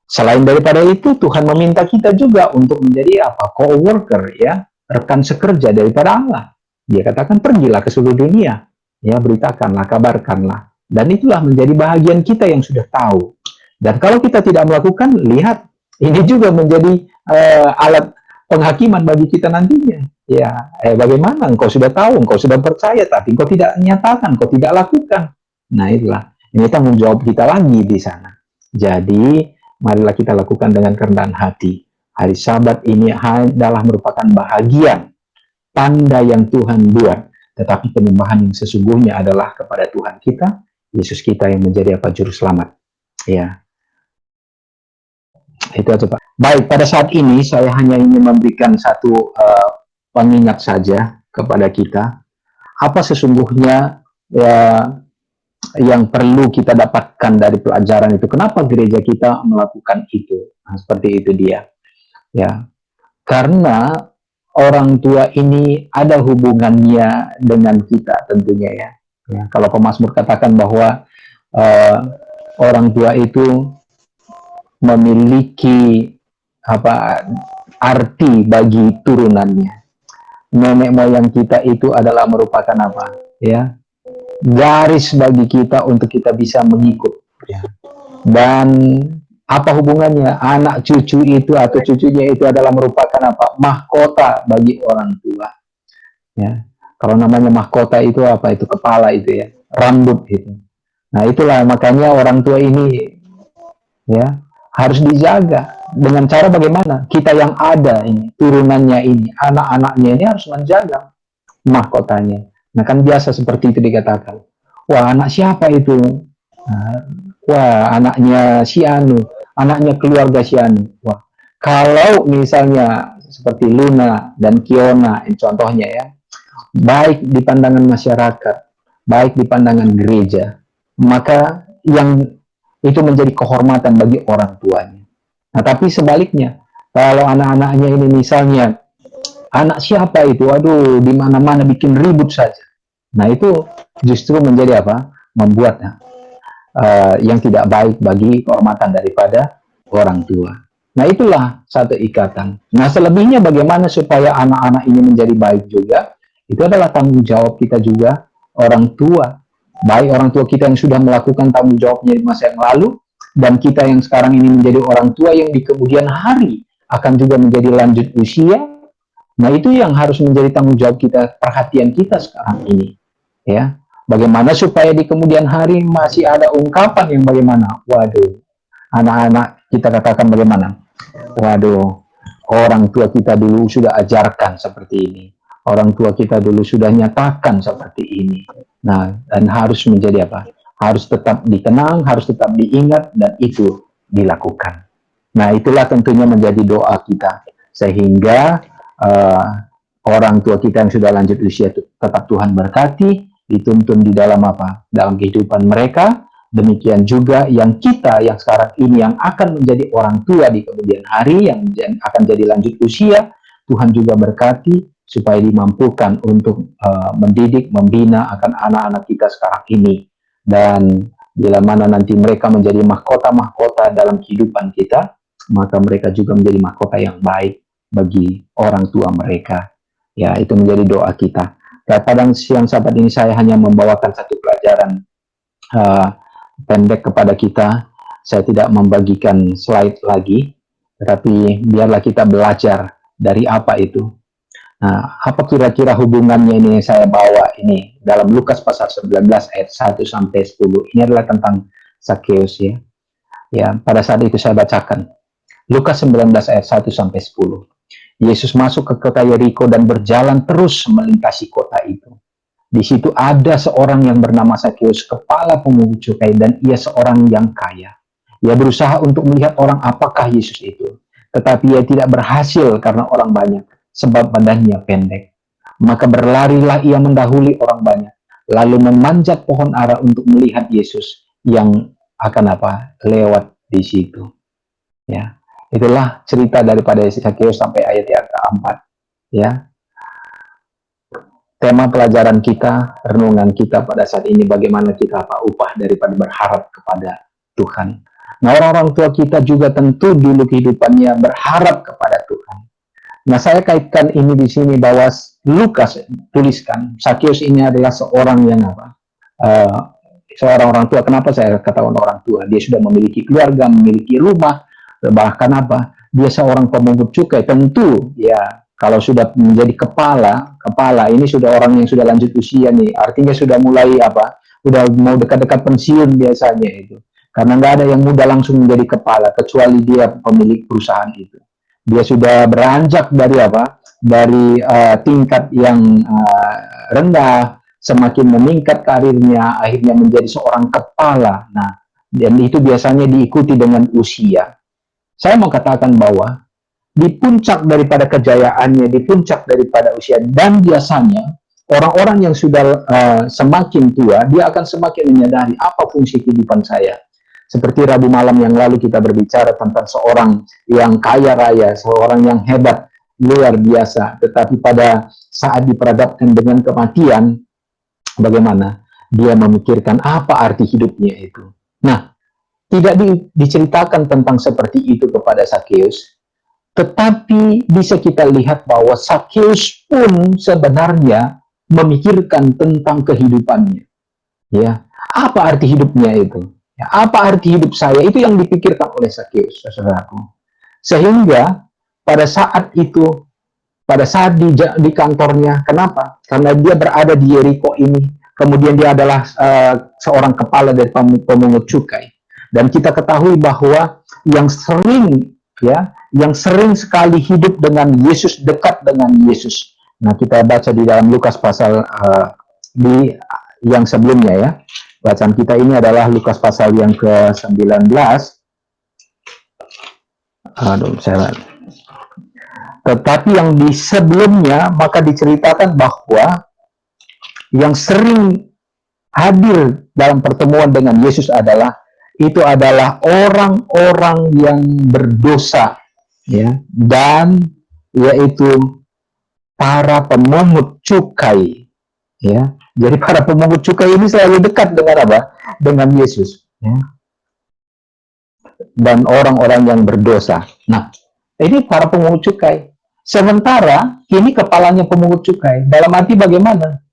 Speaker 2: selain daripada itu, Tuhan meminta kita juga untuk menjadi apa? Co-worker, ya, rekan sekerja daripada Allah. Dia katakan, pergilah ke seluruh dunia, ya, beritakanlah, kabarkanlah. Dan itulah menjadi bahagian kita yang sudah tahu. Dan kalau kita tidak melakukan, lihat, ini juga menjadi alat penghakiman bagi kita nantinya. Ya, bagaimana engkau sudah tahu, engkau sudah percaya, tapi engkau tidak nyatakan, engkau tidak lakukan. Nah, itulah, ini tanggung jawab kita lagi di sana. Jadi, marilah kita lakukan dengan kerendahan hati. Hari Sabat ini adalah merupakan bahagian, tanda yang Tuhan buat. Tetapi penyembahan yang sesungguhnya adalah kepada Tuhan kita, Yesus kita yang menjadi apa? Juru selamat. Ya, itu aja Pak. Baik, pada saat ini saya hanya ingin memberikan satu pengingat saja kepada kita. Apa sesungguhnya yang perlu kita dapatkan dari pelajaran itu? Kenapa gereja kita melakukan itu? Nah, seperti itu dia. Ya, karena orang tua ini ada hubungannya dengan kita tentunya ya. Ya, kalau pemazmur katakan bahwa orang tua itu memiliki apa arti bagi turunannya. Nenek moyang kita itu adalah merupakan apa? Ya, garis bagi kita untuk kita bisa mengikut. Ya. Dan apa hubungannya? Anak cucu itu atau cucunya itu adalah merupakan apa? Mahkota bagi orang tua. Ya. Kalau namanya mahkota itu apa? Itu kepala itu ya, rambut itu. Nah, itulah makanya orang tua ini ya harus dijaga. Dengan cara bagaimana? Kita yang ada ini, turunannya ini, anak-anaknya ini harus menjaga mahkotanya. Nah, kan biasa seperti itu dikatakan. Wah, anak siapa itu? Nah, wah, anaknya si Anu, anaknya keluarga si Anu. Wah, kalau misalnya seperti Luna dan Kiona, contohnya ya, baik di pandangan masyarakat, baik di pandangan gereja, maka yang itu menjadi kehormatan bagi orang tuanya. Nah, tapi sebaliknya, kalau anak-anaknya ini misalnya, anak siapa itu? Aduh, di mana-mana bikin ribut saja. Nah, itu justru menjadi apa? Membuat yang tidak baik bagi kehormatan daripada orang tua. Nah, itulah satu ikatan. Nah, selebihnya bagaimana supaya anak-anak ini menjadi baik juga? Itu adalah tanggung jawab kita juga, orang tua. Baik orang tua kita yang sudah melakukan tanggung jawabnya di masa yang lalu, dan kita yang sekarang ini menjadi orang tua yang di kemudian hari akan juga menjadi lanjut usia. Nah, itu yang harus menjadi tanggung jawab kita, perhatian kita sekarang ini. Ya, bagaimana supaya di kemudian hari masih ada ungkapan yang bagaimana? Waduh, anak-anak kita katakan bagaimana? Waduh, orang tua kita dulu sudah ajarkan seperti ini. Orang tua kita dulu sudah nyatakan seperti ini. Nah, dan harus menjadi apa? Harus tetap dikenang, harus tetap diingat, dan itu dilakukan. Nah, itulah tentunya menjadi doa kita. Sehingga orang tua kita yang sudah lanjut usia tetap Tuhan berkati, dituntun di dalam apa? Dalam kehidupan mereka. Demikian juga yang kita yang sekarang ini yang akan menjadi orang tua di kemudian hari, yang akan jadi lanjut usia, Tuhan juga berkati supaya dimampukan untuk mendidik, membina akan anak-anak kita sekarang ini. Dan bila mana nanti mereka menjadi mahkota-mahkota dalam kehidupan kita, maka mereka juga menjadi mahkota yang baik bagi orang tua mereka. Ya, itu menjadi doa kita. Pada siang Sabat ini saya hanya membawakan satu pelajaran pendek kepada kita. Saya tidak membagikan slide lagi, tetapi biarlah kita belajar dari apa itu. Nah, apa kira-kira hubungannya ini yang saya bawa ini dalam Lukas pasal 19 ayat 1 sampai 10. Ini adalah tentang Sakeus ya. Ya, pada saat itu saya bacakan. Lukas 19 ayat 1 sampai 10. Yesus masuk ke kota Yeriko dan berjalan terus melintasi kota itu. Di situ ada seorang yang bernama Sakeus, kepala pemungut cukai, dan ia seorang yang kaya. Ia berusaha untuk melihat orang apakah Yesus itu, tetapi ia tidak berhasil karena orang banyak, sebab badannya pendek. Maka berlarilah ia mendahului orang banyak, lalu memanjat pohon ara untuk melihat Yesus yang akan lewat di situ. Ya, itulah cerita daripada Sakeus sampai ayat yang keempat. Ya, tema pelajaran kita, renungan kita pada saat ini, bagaimana kita upah daripada berharap kepada Tuhan. Nah, orang-orang tua kita juga tentu dulu kehidupannya berharap kepada Tuhan. Nah, saya kaitkan ini di sini bahwa Lukas tuliskan Sakeus ini adalah seorang yang seorang orang tua. Kenapa saya katakan orang tua? Dia sudah memiliki keluarga, memiliki rumah, bahkan dia seorang pemungut cukai. Tentu ya, kalau sudah menjadi kepala ini sudah orang yang sudah lanjut usia nih. Artinya sudah mulai sudah mau dekat-dekat pensiun biasanya itu. Karena nggak ada yang muda langsung menjadi kepala, kecuali dia pemilik perusahaan itu. Dia sudah beranjak dari tingkat yang rendah, semakin meningkat karirnya, akhirnya menjadi seorang kepala. Nah, dan itu biasanya diikuti dengan usia. Saya mau katakan bahwa di puncak daripada kejayaannya, di puncak daripada usia, dan biasanya orang-orang yang sudah semakin tua, dia akan semakin menyadari apa fungsi kehidupan saya. Seperti Rabu malam yang lalu kita berbicara tentang seorang yang kaya raya, seorang yang hebat, luar biasa. Tetapi pada saat diperhadapkan dengan kematian, bagaimana dia memikirkan apa arti hidupnya itu. Nah, tidak diceritakan tentang seperti itu kepada Sakeus, tetapi bisa kita lihat bahwa Sakeus pun sebenarnya memikirkan tentang kehidupannya. Ya, apa arti hidupnya itu? Ya, apa arti hidup saya? Itu yang dipikirkan oleh Sakeus, saudaraku. Sehingga pada saat itu, pada saat di kantornya, kenapa? Karena dia berada di Yeriko ini, kemudian dia adalah seorang kepala dari pemungut cukai. Dan kita ketahui bahwa yang sering sekali hidup dengan Yesus, dekat dengan Yesus. Nah, kita baca di dalam Lukas pasal yang sebelumnya ya. Bacaan kita ini adalah Lukas pasal yang ke-19. Tetapi yang di sebelumnya, maka diceritakan bahwa yang sering hadir dalam pertemuan dengan Yesus adalah orang-orang yang berdosa, ya, dan yaitu para pemungut cukai, ya. Jadi para pemungut cukai ini selalu dekat dengan dengan Yesus, ya. Dan orang-orang yang berdosa. Nah, ini para pemungut cukai. Sementara ini kepalanya pemungut cukai. Dalam arti bagaimana?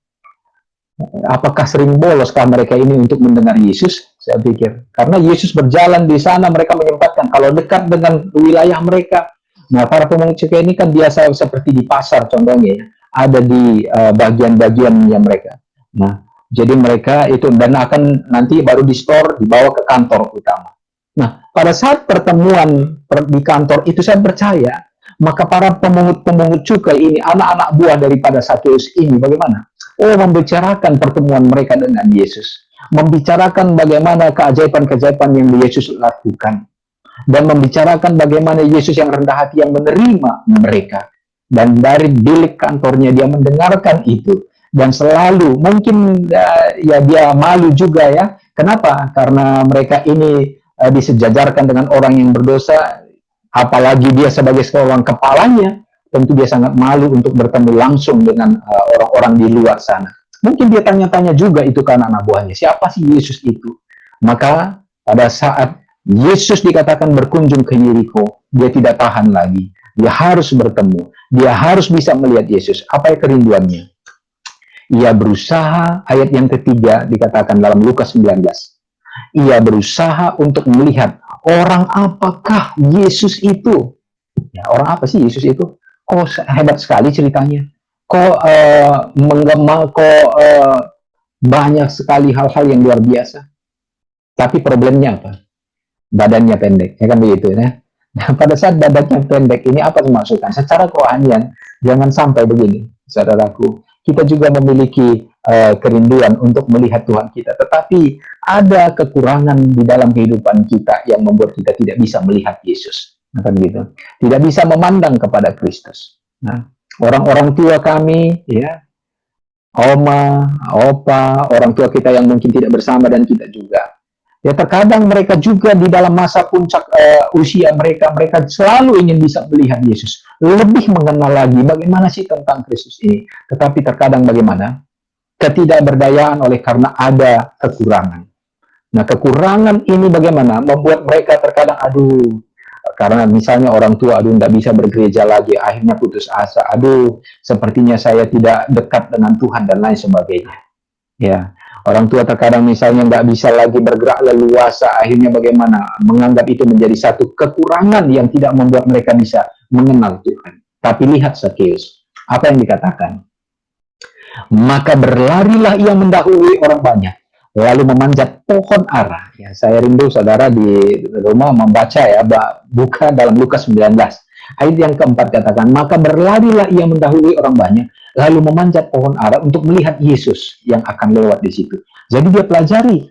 Speaker 2: Apakah sering boloskah mereka ini untuk mendengar Yesus? Saya pikir. Karena Yesus berjalan di sana, mereka menyempatkan. Kalau dekat dengan wilayah mereka. Nah, para pemungut cukai ini kan biasa seperti di pasar contohnya ya. Ada di bagian-bagiannya mereka. Nah, jadi mereka itu dan akan nanti baru di store, dibawa ke kantor utama. Nah, pada saat pertemuan di kantor itu saya percaya, maka para pemungut cukai ini, anak-anak buah daripada Sakeus ini bagaimana? Oh, membicarakan pertemuan mereka dengan Yesus. Membicarakan bagaimana keajaiban-keajaiban yang Yesus lakukan. Dan membicarakan bagaimana Yesus yang rendah hati yang menerima mereka. Dan dari bilik kantornya dia mendengarkan itu. Dan selalu, mungkin ya dia malu juga ya. Kenapa? Karena mereka ini disejajarkan dengan orang yang berdosa. Apalagi dia sebagai seorang kepalanya. Tentu dia sangat malu untuk bertemu langsung dengan orang-orang di luar sana. Mungkin dia tanya-tanya juga itu ke anak-anak buahnya. Siapa sih Yesus itu? Maka pada saat Yesus dikatakan berkunjung ke Yeriko, dia tidak tahan lagi. Dia harus bertemu. Dia harus bisa melihat Yesus. Apa kerinduannya? Ia berusaha, ayat yang ketiga dikatakan dalam Lukas 19. Ia berusaha untuk melihat orang apakah Yesus itu. Ya, orang apa sih Yesus itu? Kok hebat sekali ceritanya. Kok banyak sekali hal-hal yang luar biasa. Tapi problemnya apa? Badannya pendek, ya kan begitu ya. Nah, pada saat badannya pendek ini apa maksudnya? Secara kerohanian, jangan sampai begini, saudaraku. Kita juga memiliki kerinduan untuk melihat Tuhan kita, tetapi ada kekurangan di dalam kehidupan kita yang membuat kita tidak bisa melihat Yesus. Nah, kan gitu. Tidak bisa memandang kepada Kristus. Nah, orang-orang tua kami, ya, oma, opa, orang tua kita yang mungkin tidak bersama dan kita juga. Ya, terkadang mereka juga di dalam masa puncak usia mereka selalu ingin bisa melihat Yesus, lebih mengenal lagi bagaimana sih tentang Kristus ini. Tetapi terkadang bagaimana? Ketidakberdayaan oleh karena ada kekurangan. Nah, kekurangan ini bagaimana? Membuat mereka terkadang, karena misalnya orang tua, tidak bisa bergereja lagi, akhirnya putus asa, sepertinya saya tidak dekat dengan Tuhan dan lain sebagainya. Ya. Orang tua terkadang misalnya nggak bisa lagi bergerak leluasa, akhirnya bagaimana? Menganggap itu menjadi satu kekurangan yang tidak membuat mereka bisa mengenal Tuhan. Tapi lihat Sakeus, apa yang dikatakan? Maka berlarilah ia mendahului orang banyak, lalu memanjat pohon ara. Ya, saya rindu saudara di rumah membaca ya, buka dalam Lukas 19. Ayat yang keempat katakan, maka berlarilah ia mendahului orang banyak, lalu memanjat pohon ara untuk melihat Yesus yang akan lewat di situ. Jadi dia pelajari,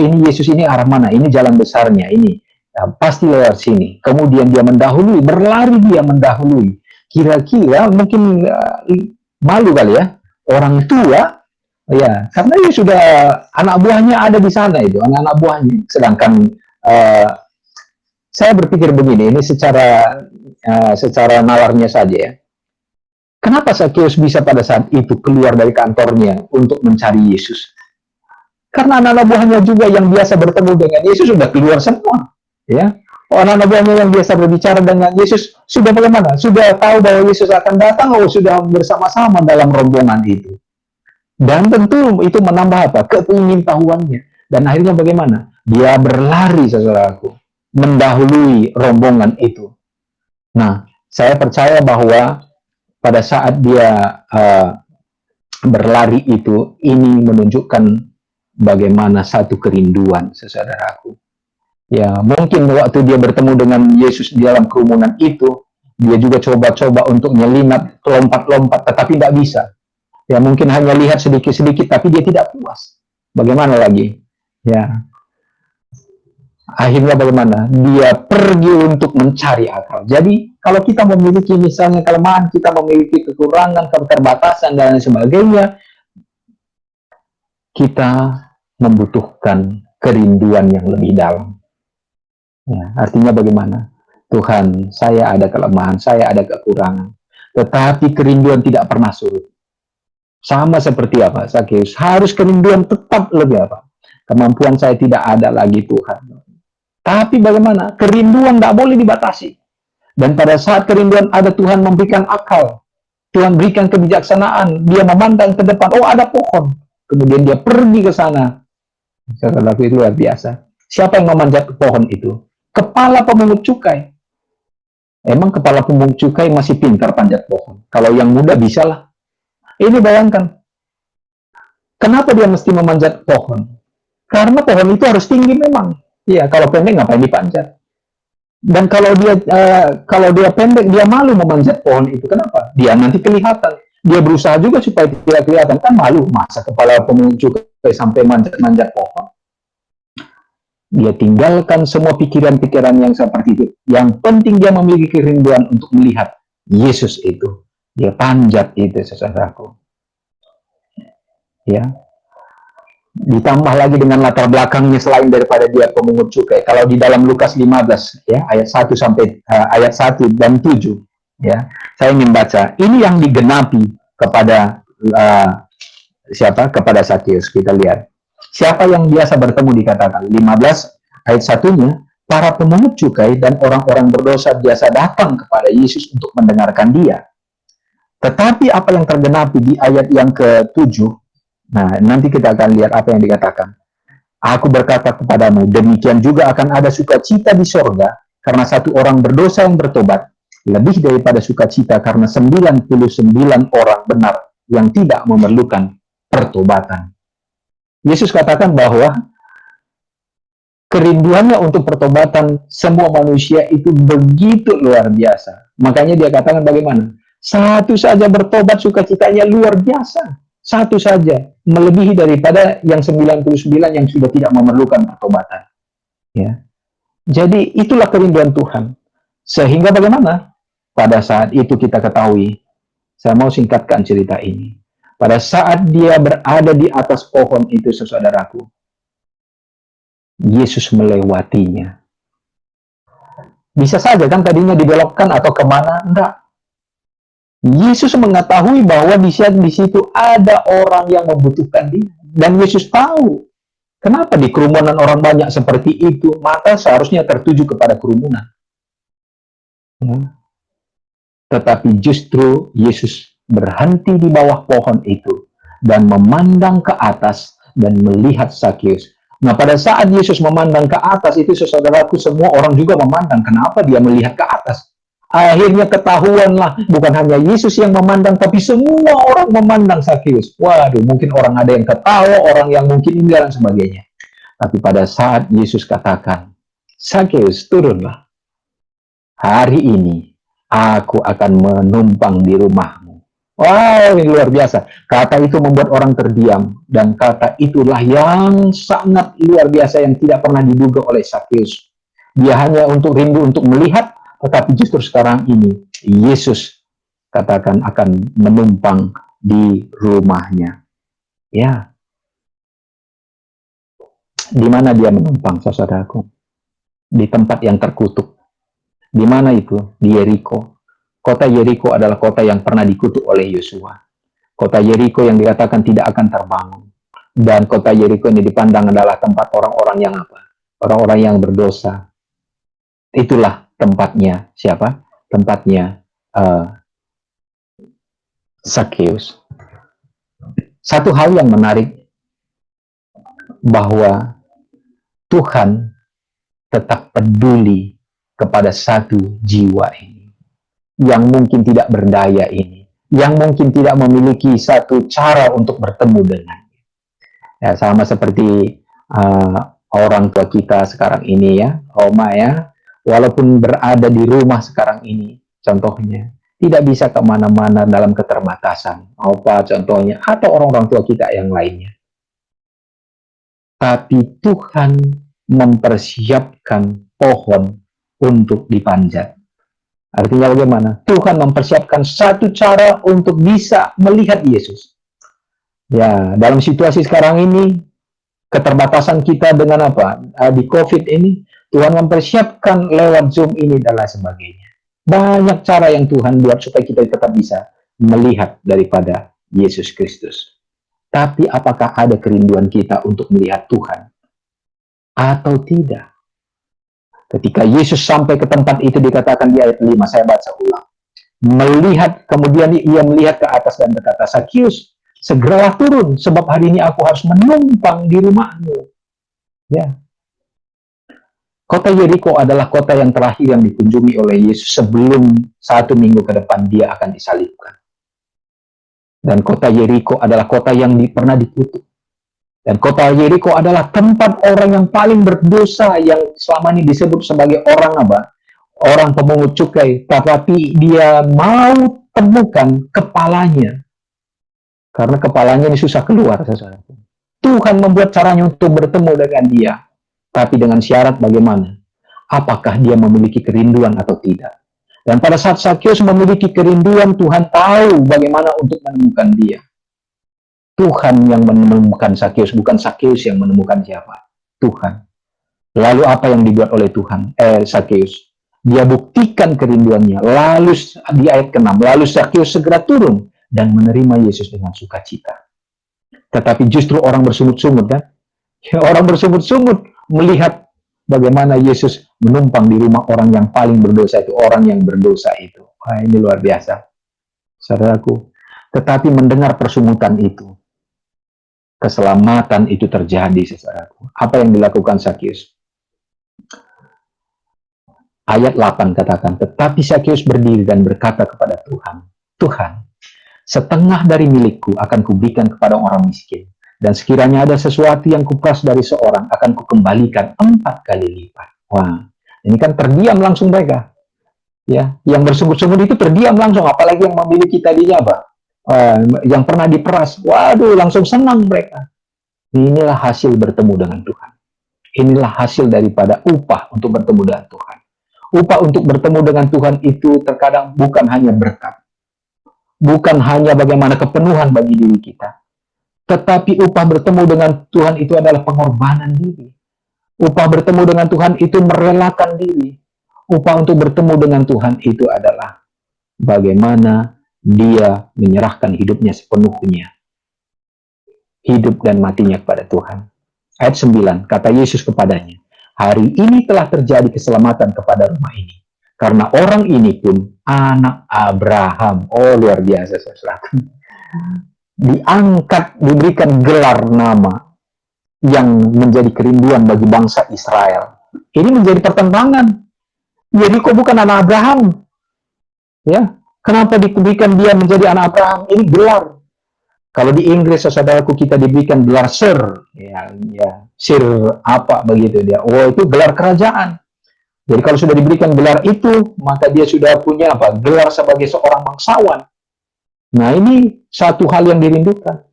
Speaker 2: ini Yesus ini arah mana, ini jalan besarnya, ini pasti lewat sini. Kemudian dia mendahului, berlari dia mendahului. Kira-kira mungkin malu kali ya, orang tua, ya, karena dia sudah anak buahnya ada di sana itu, anak-anak buahnya. Sedangkan saya berpikir begini, ini secara nalarnya saja ya. Kenapa Sakeus bisa pada saat itu keluar dari kantornya untuk mencari Yesus? Karena anak-anak buahnya juga yang biasa bertemu dengan Yesus sudah keluar semua. Ya, anak-anak buahnya yang biasa berbicara dengan Yesus sudah bagaimana? Sudah tahu bahwa Yesus akan datang, sudah bersama-sama dalam rombongan itu. Dan tentu itu menambah apa? Keingintahuannya. Dan akhirnya bagaimana? Dia berlari, saudaraku, mendahului rombongan itu. Nah, saya percaya bahwa pada saat dia berlari itu, ini menunjukkan bagaimana satu kerinduan, saudaraku. Ya, mungkin waktu dia bertemu dengan Yesus di dalam kerumunan itu, dia juga coba-coba untuk nyelinap, lompat-lompat, tetapi tidak bisa. Ya, mungkin hanya lihat sedikit-sedikit, tapi dia tidak puas. Bagaimana lagi? Ya, akhirnya bagaimana? Dia pergi untuk mencari akal. Jadi, kalau kita memiliki misalnya kelemahan, kita memiliki kekurangan, keterbatasan, dan lain sebagainya, kita membutuhkan kerinduan yang lebih dalam. Ya, artinya bagaimana? Tuhan, saya ada kelemahan, saya ada kekurangan. Tetapi kerinduan tidak pernah surut. Sama seperti apa, Sakeus? Harus kerinduan tetap lebih apa? Kemampuan saya tidak ada lagi, Tuhan. Tapi bagaimana? Kerinduan tidak boleh dibatasi. Dan pada saat kerinduan ada, Tuhan memberikan akal. Tuhan berikan kebijaksanaan. Dia memandang ke depan. Ada pohon. Kemudian dia pergi ke sana. Saudaraku, itu luar biasa. Siapa yang memanjat pohon itu? Kepala pemungut cukai. Emang kepala pemungut cukai masih pintar panjat pohon? Kalau yang muda bisa lah. Ini bayangkan. Kenapa dia mesti memanjat pohon? Karena pohon itu harus tinggi memang. Iya, kalau pendek ngapain dipanjat? Dan kalau dia pendek, dia malu memanjat pohon itu. Kenapa? Dia nanti kelihatan. Dia berusaha juga supaya tidak kelihatan. Kan malu, masa kepala pemungut cukai sampai manjat-manjat pohon. Dia tinggalkan semua pikiran-pikiran yang seperti itu. Yang penting dia memiliki kerinduan untuk melihat Yesus itu. Dia panjat itu, saudaraku. Ya. Ditambah lagi dengan latar belakangnya selain daripada dia pemungut cukai. Kalau di dalam Lukas 15 ya, ayat 1 sampai ayat 1 dan 7 ya. Saya ingin baca. Ini yang digenapi kepada siapa? Kepada Sakeus. Kita lihat. Siapa yang biasa bertemu dikatakan 15 ayat 1-nya, para pemungut cukai dan orang-orang berdosa biasa datang kepada Yesus untuk mendengarkan dia. Tetapi apa yang tergenapi di ayat yang ke-7? Nah, nanti kita akan lihat apa yang dikatakan. Aku berkata kepadamu, demikian juga akan ada sukacita di sorga, karena satu orang berdosa yang bertobat, lebih daripada sukacita karena 99 orang benar yang tidak memerlukan pertobatan. Yesus katakan bahwa kerinduannya untuk pertobatan semua manusia itu begitu luar biasa. Makanya dia katakan bagaimana? Satu saja bertobat sukacitanya luar biasa. Satu saja, melebihi daripada yang 99 yang sudah tidak memerlukan pertobatan. Ya. Jadi itulah kerinduan Tuhan. Sehingga bagaimana? Pada saat itu kita ketahui, saya mau singkatkan cerita ini. Pada saat dia berada di atas pohon itu, saudaraku, Yesus melewatinya. Bisa saja kan tadinya dibelokkan atau kemana? Enggak. Yesus mengetahui bahwa di situ ada orang yang membutuhkan dia. Dan Yesus tahu kenapa di kerumunan orang banyak seperti itu, mata seharusnya tertuju kepada kerumunan. Tetapi justru Yesus berhenti di bawah pohon itu dan memandang ke atas dan melihat Zakheus. Nah, pada saat Yesus memandang ke atas itu, saudaraku, semua orang juga memandang. Kenapa dia melihat ke atas? Akhirnya ketahuanlah, bukan hanya Yesus yang memandang, tapi semua orang memandang Zakheus. Waduh, mungkin orang ada yang ketawa, orang yang mungkin ini dan sebagainya. Tapi pada saat Yesus katakan, Zakheus, turunlah. Hari ini, aku akan menumpang di rumahmu. Wow, ini luar biasa. Kata itu membuat orang terdiam. Dan kata itulah yang sangat luar biasa yang tidak pernah diduga oleh Zakheus. Dia hanya rindu untuk melihat, tetapi justru sekarang ini Yesus katakan akan menumpang di rumahnya. Ya. Di mana dia menumpang, saudaraku? Di tempat yang terkutuk. Di mana itu? Di Yeriko. Kota Yeriko adalah kota yang pernah dikutuk oleh Yosua. Kota Yeriko yang dikatakan tidak akan terbangun. Dan kota Yeriko ini dipandang adalah tempat orang-orang yang apa? Orang-orang yang berdosa. Itulah tempatnya siapa? Tempatnya Zakheus. Satu hal yang menarik bahwa Tuhan tetap peduli kepada satu jiwa ini yang mungkin tidak berdaya ini, yang mungkin tidak memiliki satu cara untuk bertemu dengannya. Ya, sama seperti orang tua kita sekarang ini ya, Oma ya, walaupun berada di rumah sekarang ini, contohnya, tidak bisa kemana-mana dalam keterbatasan, apa contohnya, atau orang-orang tua kita yang lainnya. Tapi Tuhan mempersiapkan pohon untuk dipanjat. Artinya bagaimana? Tuhan mempersiapkan satu cara untuk bisa melihat Yesus. Ya, dalam situasi sekarang ini, keterbatasan kita dengan apa? Di COVID ini, Tuhan mempersiapkan lewat Zoom ini dan lain sebagainya. Banyak cara yang Tuhan buat supaya kita tetap bisa melihat daripada Yesus Kristus. Tapi apakah ada kerinduan kita untuk melihat Tuhan? Atau tidak? Ketika Yesus sampai ke tempat itu dikatakan di ayat 5, saya baca ulang. Melihat, kemudian ia melihat ke atas dan berkata, Zakheus, segeralah turun, sebab hari ini aku harus menumpang di rumahmu. Ya. Kota Yeriko adalah kota yang terakhir yang dikunjungi oleh Yesus sebelum 1 minggu ke depan dia akan disalibkan. Dan kota Yeriko adalah kota yang pernah dikutuk. Dan kota Yeriko adalah tempat orang yang paling berdosa yang selama ini disebut sebagai orang apa? Orang pemungut cukai. Tetapi dia mau temukan kepalanya. Karena kepalanya ini susah keluar, saudara. Tuhan membuat caranya untuk bertemu dengan dia. Tapi dengan syarat bagaimana? Apakah dia memiliki kerinduan atau tidak? Dan pada saat Zakheus memiliki kerinduan, Tuhan tahu bagaimana untuk menemukan dia. Tuhan yang menemukan Zakheus, bukan Zakheus yang menemukan siapa? Tuhan. Lalu apa yang dibuat oleh Tuhan? Zakheus. Dia buktikan kerinduannya. Lalu di ayat ke-6, lalu Zakheus segera turun dan menerima Yesus dengan sukacita. Tetapi justru orang bersungut-sungut kan? Orang bersungut-sungut melihat bagaimana Yesus menumpang di rumah orang yang paling berdosa itu, orang yang berdosa itu. Wah, ini luar biasa, saudaraku. Tetapi mendengar persungutan itu, keselamatan itu terjadi, saudaraku. Apa yang dilakukan Sakeus? Ayat 8 katakan, tetapi Sakeus berdiri dan berkata kepada Tuhan, Tuhan, setengah dari milikku akan kuberikan kepada orang miskin, dan sekiranya ada sesuatu yang kuperas dari seorang, akan kukembalikan 4 kali lipat. Wah, ini kan terdiam langsung mereka. Ya, yang bersungut-sungut itu terdiam langsung, apalagi yang memiliki tadinya apa? Yang pernah diperas, waduh, langsung senang mereka. Inilah hasil bertemu dengan Tuhan. Inilah hasil daripada upah untuk bertemu dengan Tuhan. Upah untuk bertemu dengan Tuhan itu terkadang bukan hanya berkat, bukan hanya bagaimana kepenuhan bagi diri kita, tetapi upah bertemu dengan Tuhan itu adalah pengorbanan diri. Upah bertemu dengan Tuhan itu merelakan diri. Upah untuk bertemu dengan Tuhan itu adalah bagaimana dia menyerahkan hidupnya sepenuhnya, hidup dan matinya kepada Tuhan. Ayat 9, kata Yesus kepadanya, hari ini telah terjadi keselamatan kepada rumah ini, karena orang ini pun anak Abraham. Oh, luar biasa, saudara. Diangkat, diberikan gelar nama yang menjadi kerinduan bagi bangsa Israel. Ini menjadi pertentangan. Jadi kok bukan anak Abraham? Ya, kenapa diberikan dia menjadi anak Abraham? Ini gelar. Kalau di Inggris, saudaraku, kita diberikan gelar Sir. Ya, Sir apa begitu dia. Oh, itu gelar kerajaan. Jadi kalau sudah diberikan gelar itu, maka dia sudah punya apa? Gelar sebagai seorang bangsawan. Nah, ini satu hal yang dirindukan.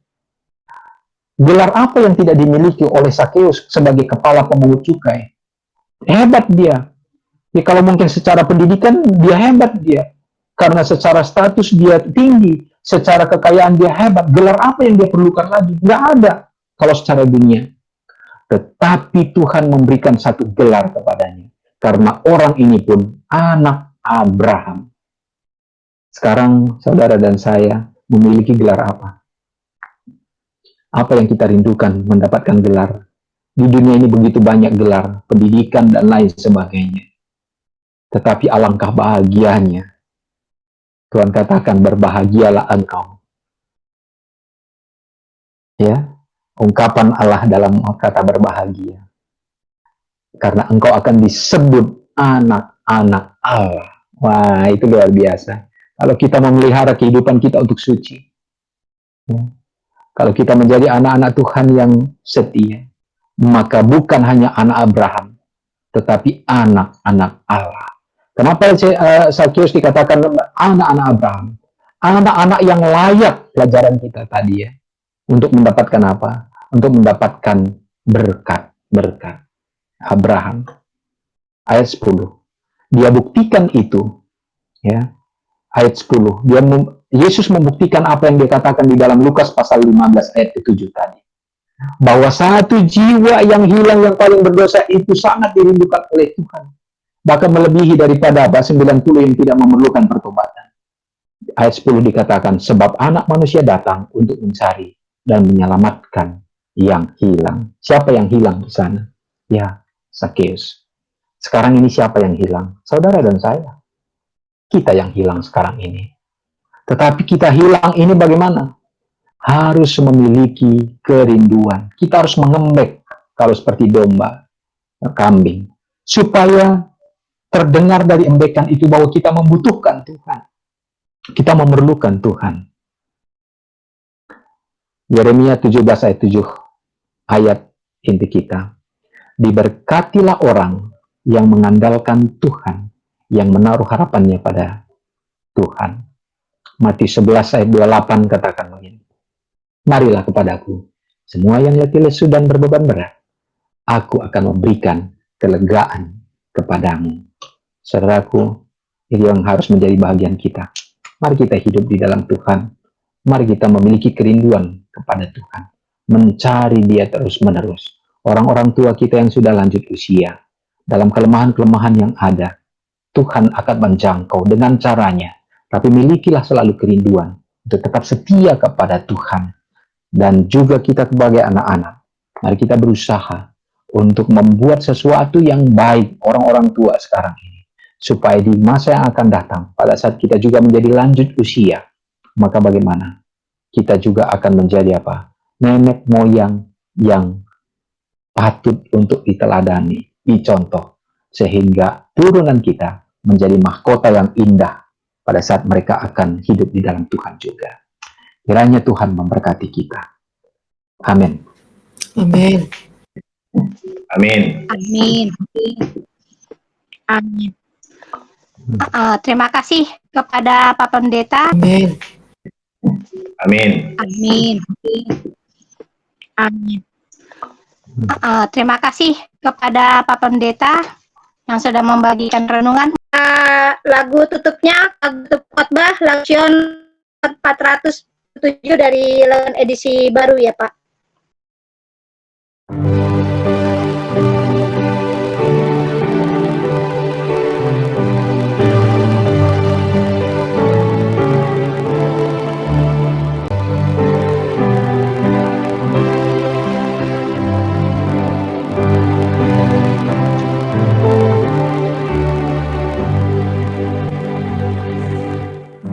Speaker 2: Gelar apa yang tidak dimiliki oleh Sakeus sebagai kepala pemungut cukai? Hebat dia. Ya, kalau mungkin secara pendidikan dia hebat dia. Karena secara status dia tinggi, secara kekayaan dia hebat. Gelar apa yang dia perlukan lagi? Nggak ada kalau secara dunia. Tetapi Tuhan memberikan satu gelar kepadanya. Karena orang ini pun anak Abraham. Sekarang saudara dan saya memiliki gelar apa? Apa yang kita rindukan mendapatkan gelar? Di dunia ini begitu banyak gelar, pendidikan dan lain sebagainya. Tetapi alangkah bahagianya. Tuhan katakan, berbahagialah engkau. Ya, ungkapan Allah dalam kata berbahagia. Karena engkau akan disebut anak-anak Allah. Wah, itu luar biasa. Kalau kita memelihara kehidupan kita untuk suci. Ya. Kalau kita menjadi anak-anak Tuhan yang setia, maka bukan hanya anak Abraham, tetapi anak-anak Allah. Kenapa Sakeus dikatakan anak-anak Abraham? Anak-anak yang layak pelajaran kita tadi ya. Untuk mendapatkan apa? Untuk mendapatkan berkat Abraham. Ayat 10. Dia buktikan itu. Ya. Ayat 10. Yesus membuktikan apa yang dia katakan di dalam Lukas pasal 15 ayat ke-7 tadi. Bahwa satu jiwa yang hilang yang paling berdosa itu sangat dirindukan oleh Tuhan. Bahkan melebihi daripada 90 yang tidak memerlukan pertobatan. Ayat 10 dikatakan, sebab anak manusia datang untuk mencari dan menyelamatkan yang hilang. Siapa yang hilang di sana? Ya, Sakeus. Sekarang ini siapa yang hilang? Saudara dan saya. Kita yang hilang sekarang ini. Tetapi kita hilang ini bagaimana? Harus memiliki kerinduan. Kita harus mengembek kalau seperti domba, kambing. Supaya terdengar dari embekan itu bahwa kita membutuhkan Tuhan. Kita memerlukan Tuhan. Yeremia 17 ayat 7 ayat inti kita. Diberkatilah orang yang mengandalkan Tuhan, yang menaruh harapannya pada Tuhan. Matius 11 ayat 28 katakan begini. Marilah kepadaku, semua yang letih lesu dan berbeban berat. Aku akan memberikan kelegaan kepadamu. Saudaraku, itu yang harus menjadi bahagian kita. Mari kita hidup di dalam Tuhan. Mari kita memiliki kerinduan kepada Tuhan. Mencari Dia terus-menerus. Orang-orang tua kita yang sudah lanjut usia, dalam kelemahan-kelemahan yang ada, Tuhan akan menjangkau dengan caranya. Tapi milikilah selalu kerinduan untuk tetap setia kepada Tuhan. Dan juga kita sebagai anak-anak, mari kita berusaha untuk membuat sesuatu yang baik orang-orang tua sekarang ini. Supaya di masa yang akan datang, pada saat kita juga menjadi lanjut usia, maka bagaimana? Kita juga akan menjadi apa? nenek moyang yang patut untuk diteladani, dicontoh, sehingga turunan kita menjadi mahkota yang indah pada saat mereka akan hidup di dalam Tuhan juga. Kiranya Tuhan memberkati kita. Amin.
Speaker 6: Amin.
Speaker 3: Amin.
Speaker 1: Amin. Amin. Terima kasih kepada Pak Pendeta.
Speaker 6: Amin.
Speaker 3: Amin.
Speaker 1: Amin. Amin. Terima kasih kepada Pak Pendeta yang sudah membagikan renungan. Lagu tutupnya, lagu tutup khotbah, Laksion 407 dari edisi baru ya Pak.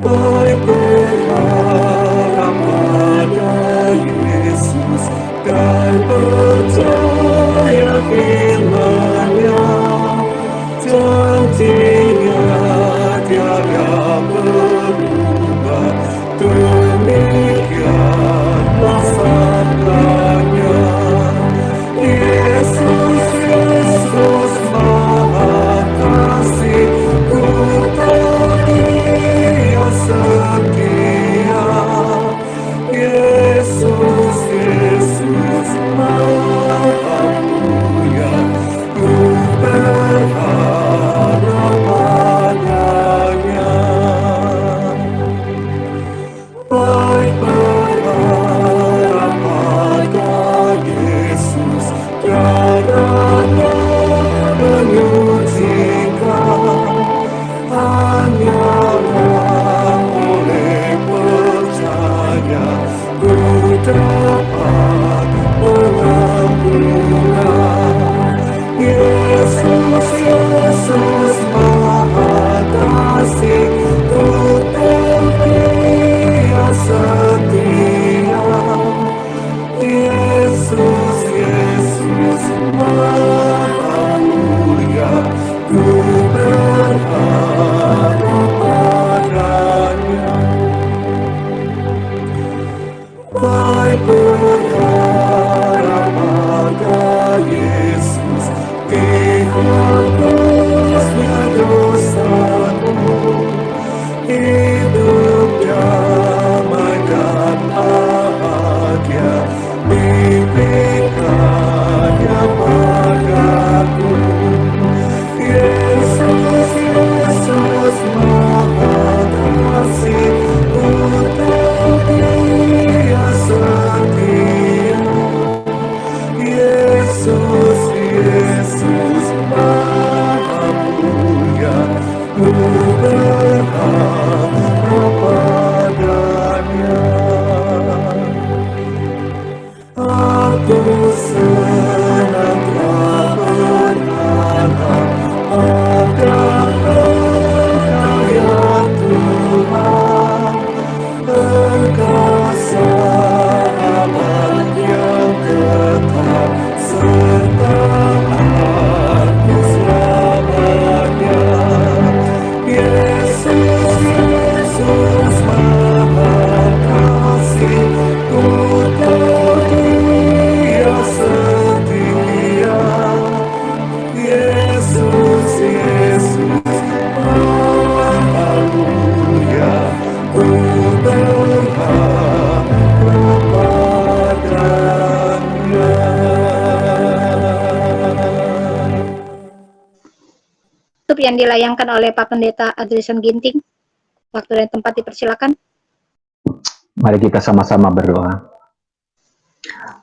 Speaker 4: Baik berharap pada Yesus dan percaya firman-Nya, janji-Nya tiada berubah, demikianlah sabdanya. Yesus, Yesus Maha Kasih, ku tahu Dia setia. Yesus, Yesus Maha Mulia, ku berharap padanya. Baik berharap pada Yesus, tiada menyucikan, hanyalah oleh percaya ku dapat pengampunan. Yesus, Yesus Maha Kasih, ku tahu Dia setia. Yesus, Yesus Maha Mulia, ku berharap padanya. Baik berharap pada Yesus, dihapusnya dosamu, hidup damai dan bahagia, berikannya padaku. Yesus, Yesus Maha Kasih, ku tahu Dia setia. Yesus, Yesus Maha Mulia, ku berharap padanya. Aku senang telah berharap pada Engkau ya Tuhan, Engkau sahabat yang tetap serta aku selamanya. Yesus, Yesus Maha Kasih, ku tahu Dia setia. Yesus, Yesus Maha Mulia, ku berharap padanya.
Speaker 1: Tutup yang dilayangkan oleh Pak Pendeta Adrian Ginting. Waktu dan tempat dipersilakan.
Speaker 2: Mari kita sama-sama berdoa.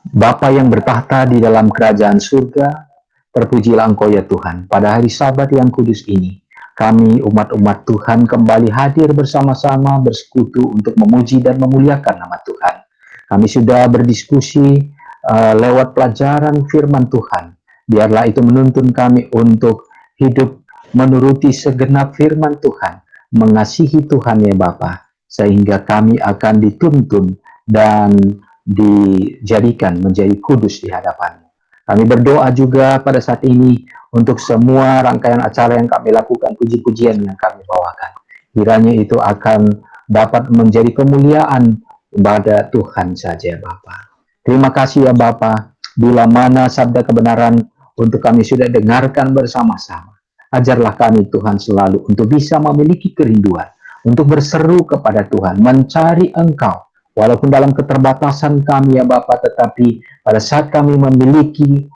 Speaker 2: Bapa yang bertahta di dalam kerajaan surga, terpujilah Engkau ya Tuhan. Pada hari Sabat yang kudus ini, kami umat-umat Tuhan kembali hadir bersama-sama bersekutu untuk memuji dan memuliakan nama Tuhan. Kami sudah berdiskusi lewat pelajaran firman Tuhan. Biarlah itu menuntun kami untuk hidup menuruti segenap firman Tuhan, mengasihi Tuhan ya Bapa, sehingga kami akan dituntun dan dijadikan menjadi kudus di hadapan-Mu. Kami berdoa juga pada saat ini untuk semua rangkaian acara yang kami lakukan, puji-pujian yang kami bawakan. Kiranya itu akan dapat menjadi kemuliaan kepada Tuhan saja, Bapa. Terima kasih ya Bapa, bila mana sabda kebenaran untuk kami sudah dengarkan bersama-sama. Ajarlah kami Tuhan selalu untuk bisa memiliki kerinduan, untuk berseru kepada Tuhan, mencari Engkau. Walaupun dalam keterbatasan kami ya Bapa, tetapi pada saat kami memiliki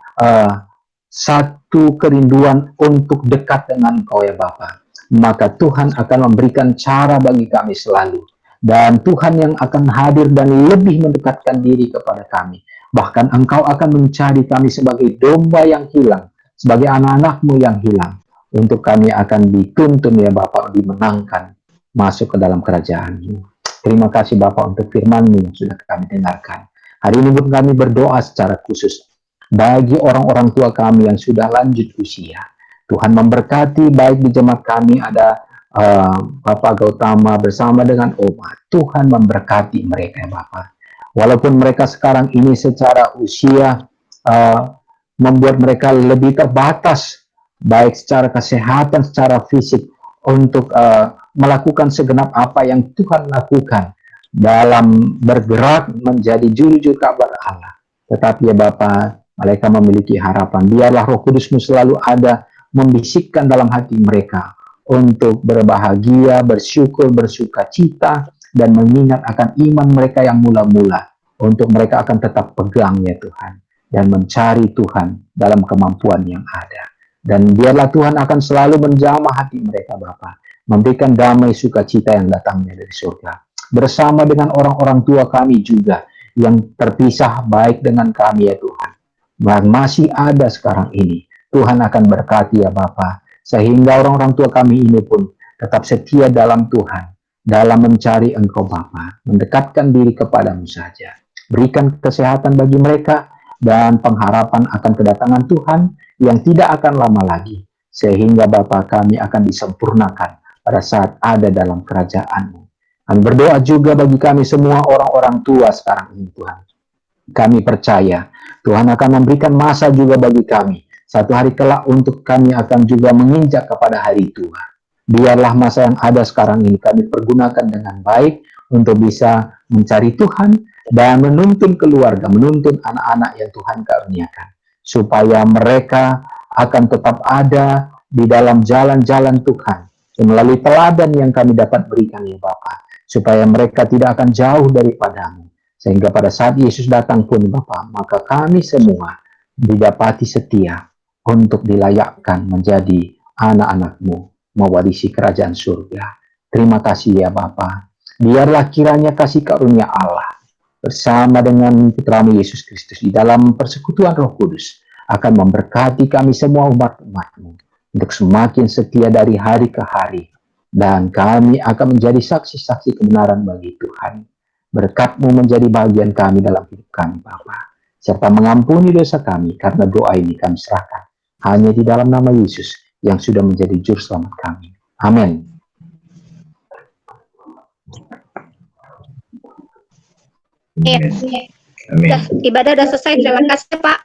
Speaker 2: satu kerinduan untuk dekat dengan Engkau ya Bapa, maka Tuhan akan memberikan cara bagi kami selalu. Dan Tuhan yang akan hadir dan lebih mendekatkan diri kepada kami. Bahkan Engkau akan mencari kami sebagai domba yang hilang, sebagai anak-anak-Mu yang hilang. Untuk kami akan dituntun ya Bapa, dimenangkan masuk ke dalam kerajaan-Mu. Terima kasih Bapak untuk firman-Mu yang sudah kami dengarkan. Hari ini pun kami berdoa secara khusus bagi orang-orang tua kami yang sudah lanjut usia. Tuhan memberkati, baik di jemaat kami ada Bapak Gautama bersama dengan Oma. Tuhan memberkati mereka ya Bapak. Walaupun mereka sekarang ini secara usia membuat mereka lebih terbatas, baik secara kesehatan, secara fisik, untuk melakukan segenap apa yang Tuhan lakukan dalam bergerak menjadi juru-juru kabar Allah. Tetapi ya Bapa, mereka memiliki harapan. Biarlah Roh Kudus-Mu selalu ada membisikkan dalam hati mereka untuk berbahagia, bersyukur, bersuka cita, dan mengingat akan iman mereka yang mula-mula. Untuk mereka akan tetap pegang ya Tuhan, dan mencari Tuhan dalam kemampuan yang ada. Dan biarlah Tuhan akan selalu menjamah hati mereka Bapa, memberikan damai sukacita yang datangnya dari surga. Bersama dengan orang-orang tua kami juga yang terpisah baik dengan kami ya Tuhan, dan masih ada sekarang ini. Tuhan akan berkati ya Bapa, sehingga orang-orang tua kami ini pun tetap setia dalam Tuhan, dalam mencari Engkau Bapa, mendekatkan diri kepadamu saja. Berikan kesehatan bagi mereka dan pengharapan akan kedatangan Tuhan yang tidak akan lama lagi, sehingga Bapa kami akan disempurnakan pada saat ada dalam kerajaan-Mu. Dan berdoa juga bagi kami semua orang-orang tua sekarang ini Tuhan. Kami percaya Tuhan akan memberikan masa juga bagi kami. Satu hari kelak untuk kami akan juga menginjak kepada hari tua. Biarlah masa yang ada sekarang ini kami pergunakan dengan baik untuk bisa mencari Tuhan dan menuntun keluarga, menuntun anak-anak yang Tuhan karuniakan, supaya mereka akan tetap ada di dalam jalan-jalan Tuhan, melalui teladan yang kami dapat berikan ya Bapa, supaya mereka tidak akan jauh daripadamu, sehingga pada saat Yesus datang pun Bapa, maka kami semua didapati setia untuk dilayakkan menjadi anak-anak-Mu, mewarisi kerajaan surga. Terima kasih ya Bapa. Biarlah kiranya kasih karunia Allah bersama dengan Putra-Mu Yesus Kristus di dalam persekutuan Roh Kudus akan memberkati kami semua umat-umat-Mu untuk semakin setia dari hari ke hari, dan kami akan menjadi saksi-saksi kebenaran bagi Tuhan. Berkat-Mu menjadi bagian kami dalam hidup kami Bapa, serta mengampuni dosa kami, karena doa ini kami serahkan hanya di dalam nama Yesus yang sudah menjadi juru selamat kami. Amin.
Speaker 1: Amin. Ibadah sudah selesai. Terima kasih Pak.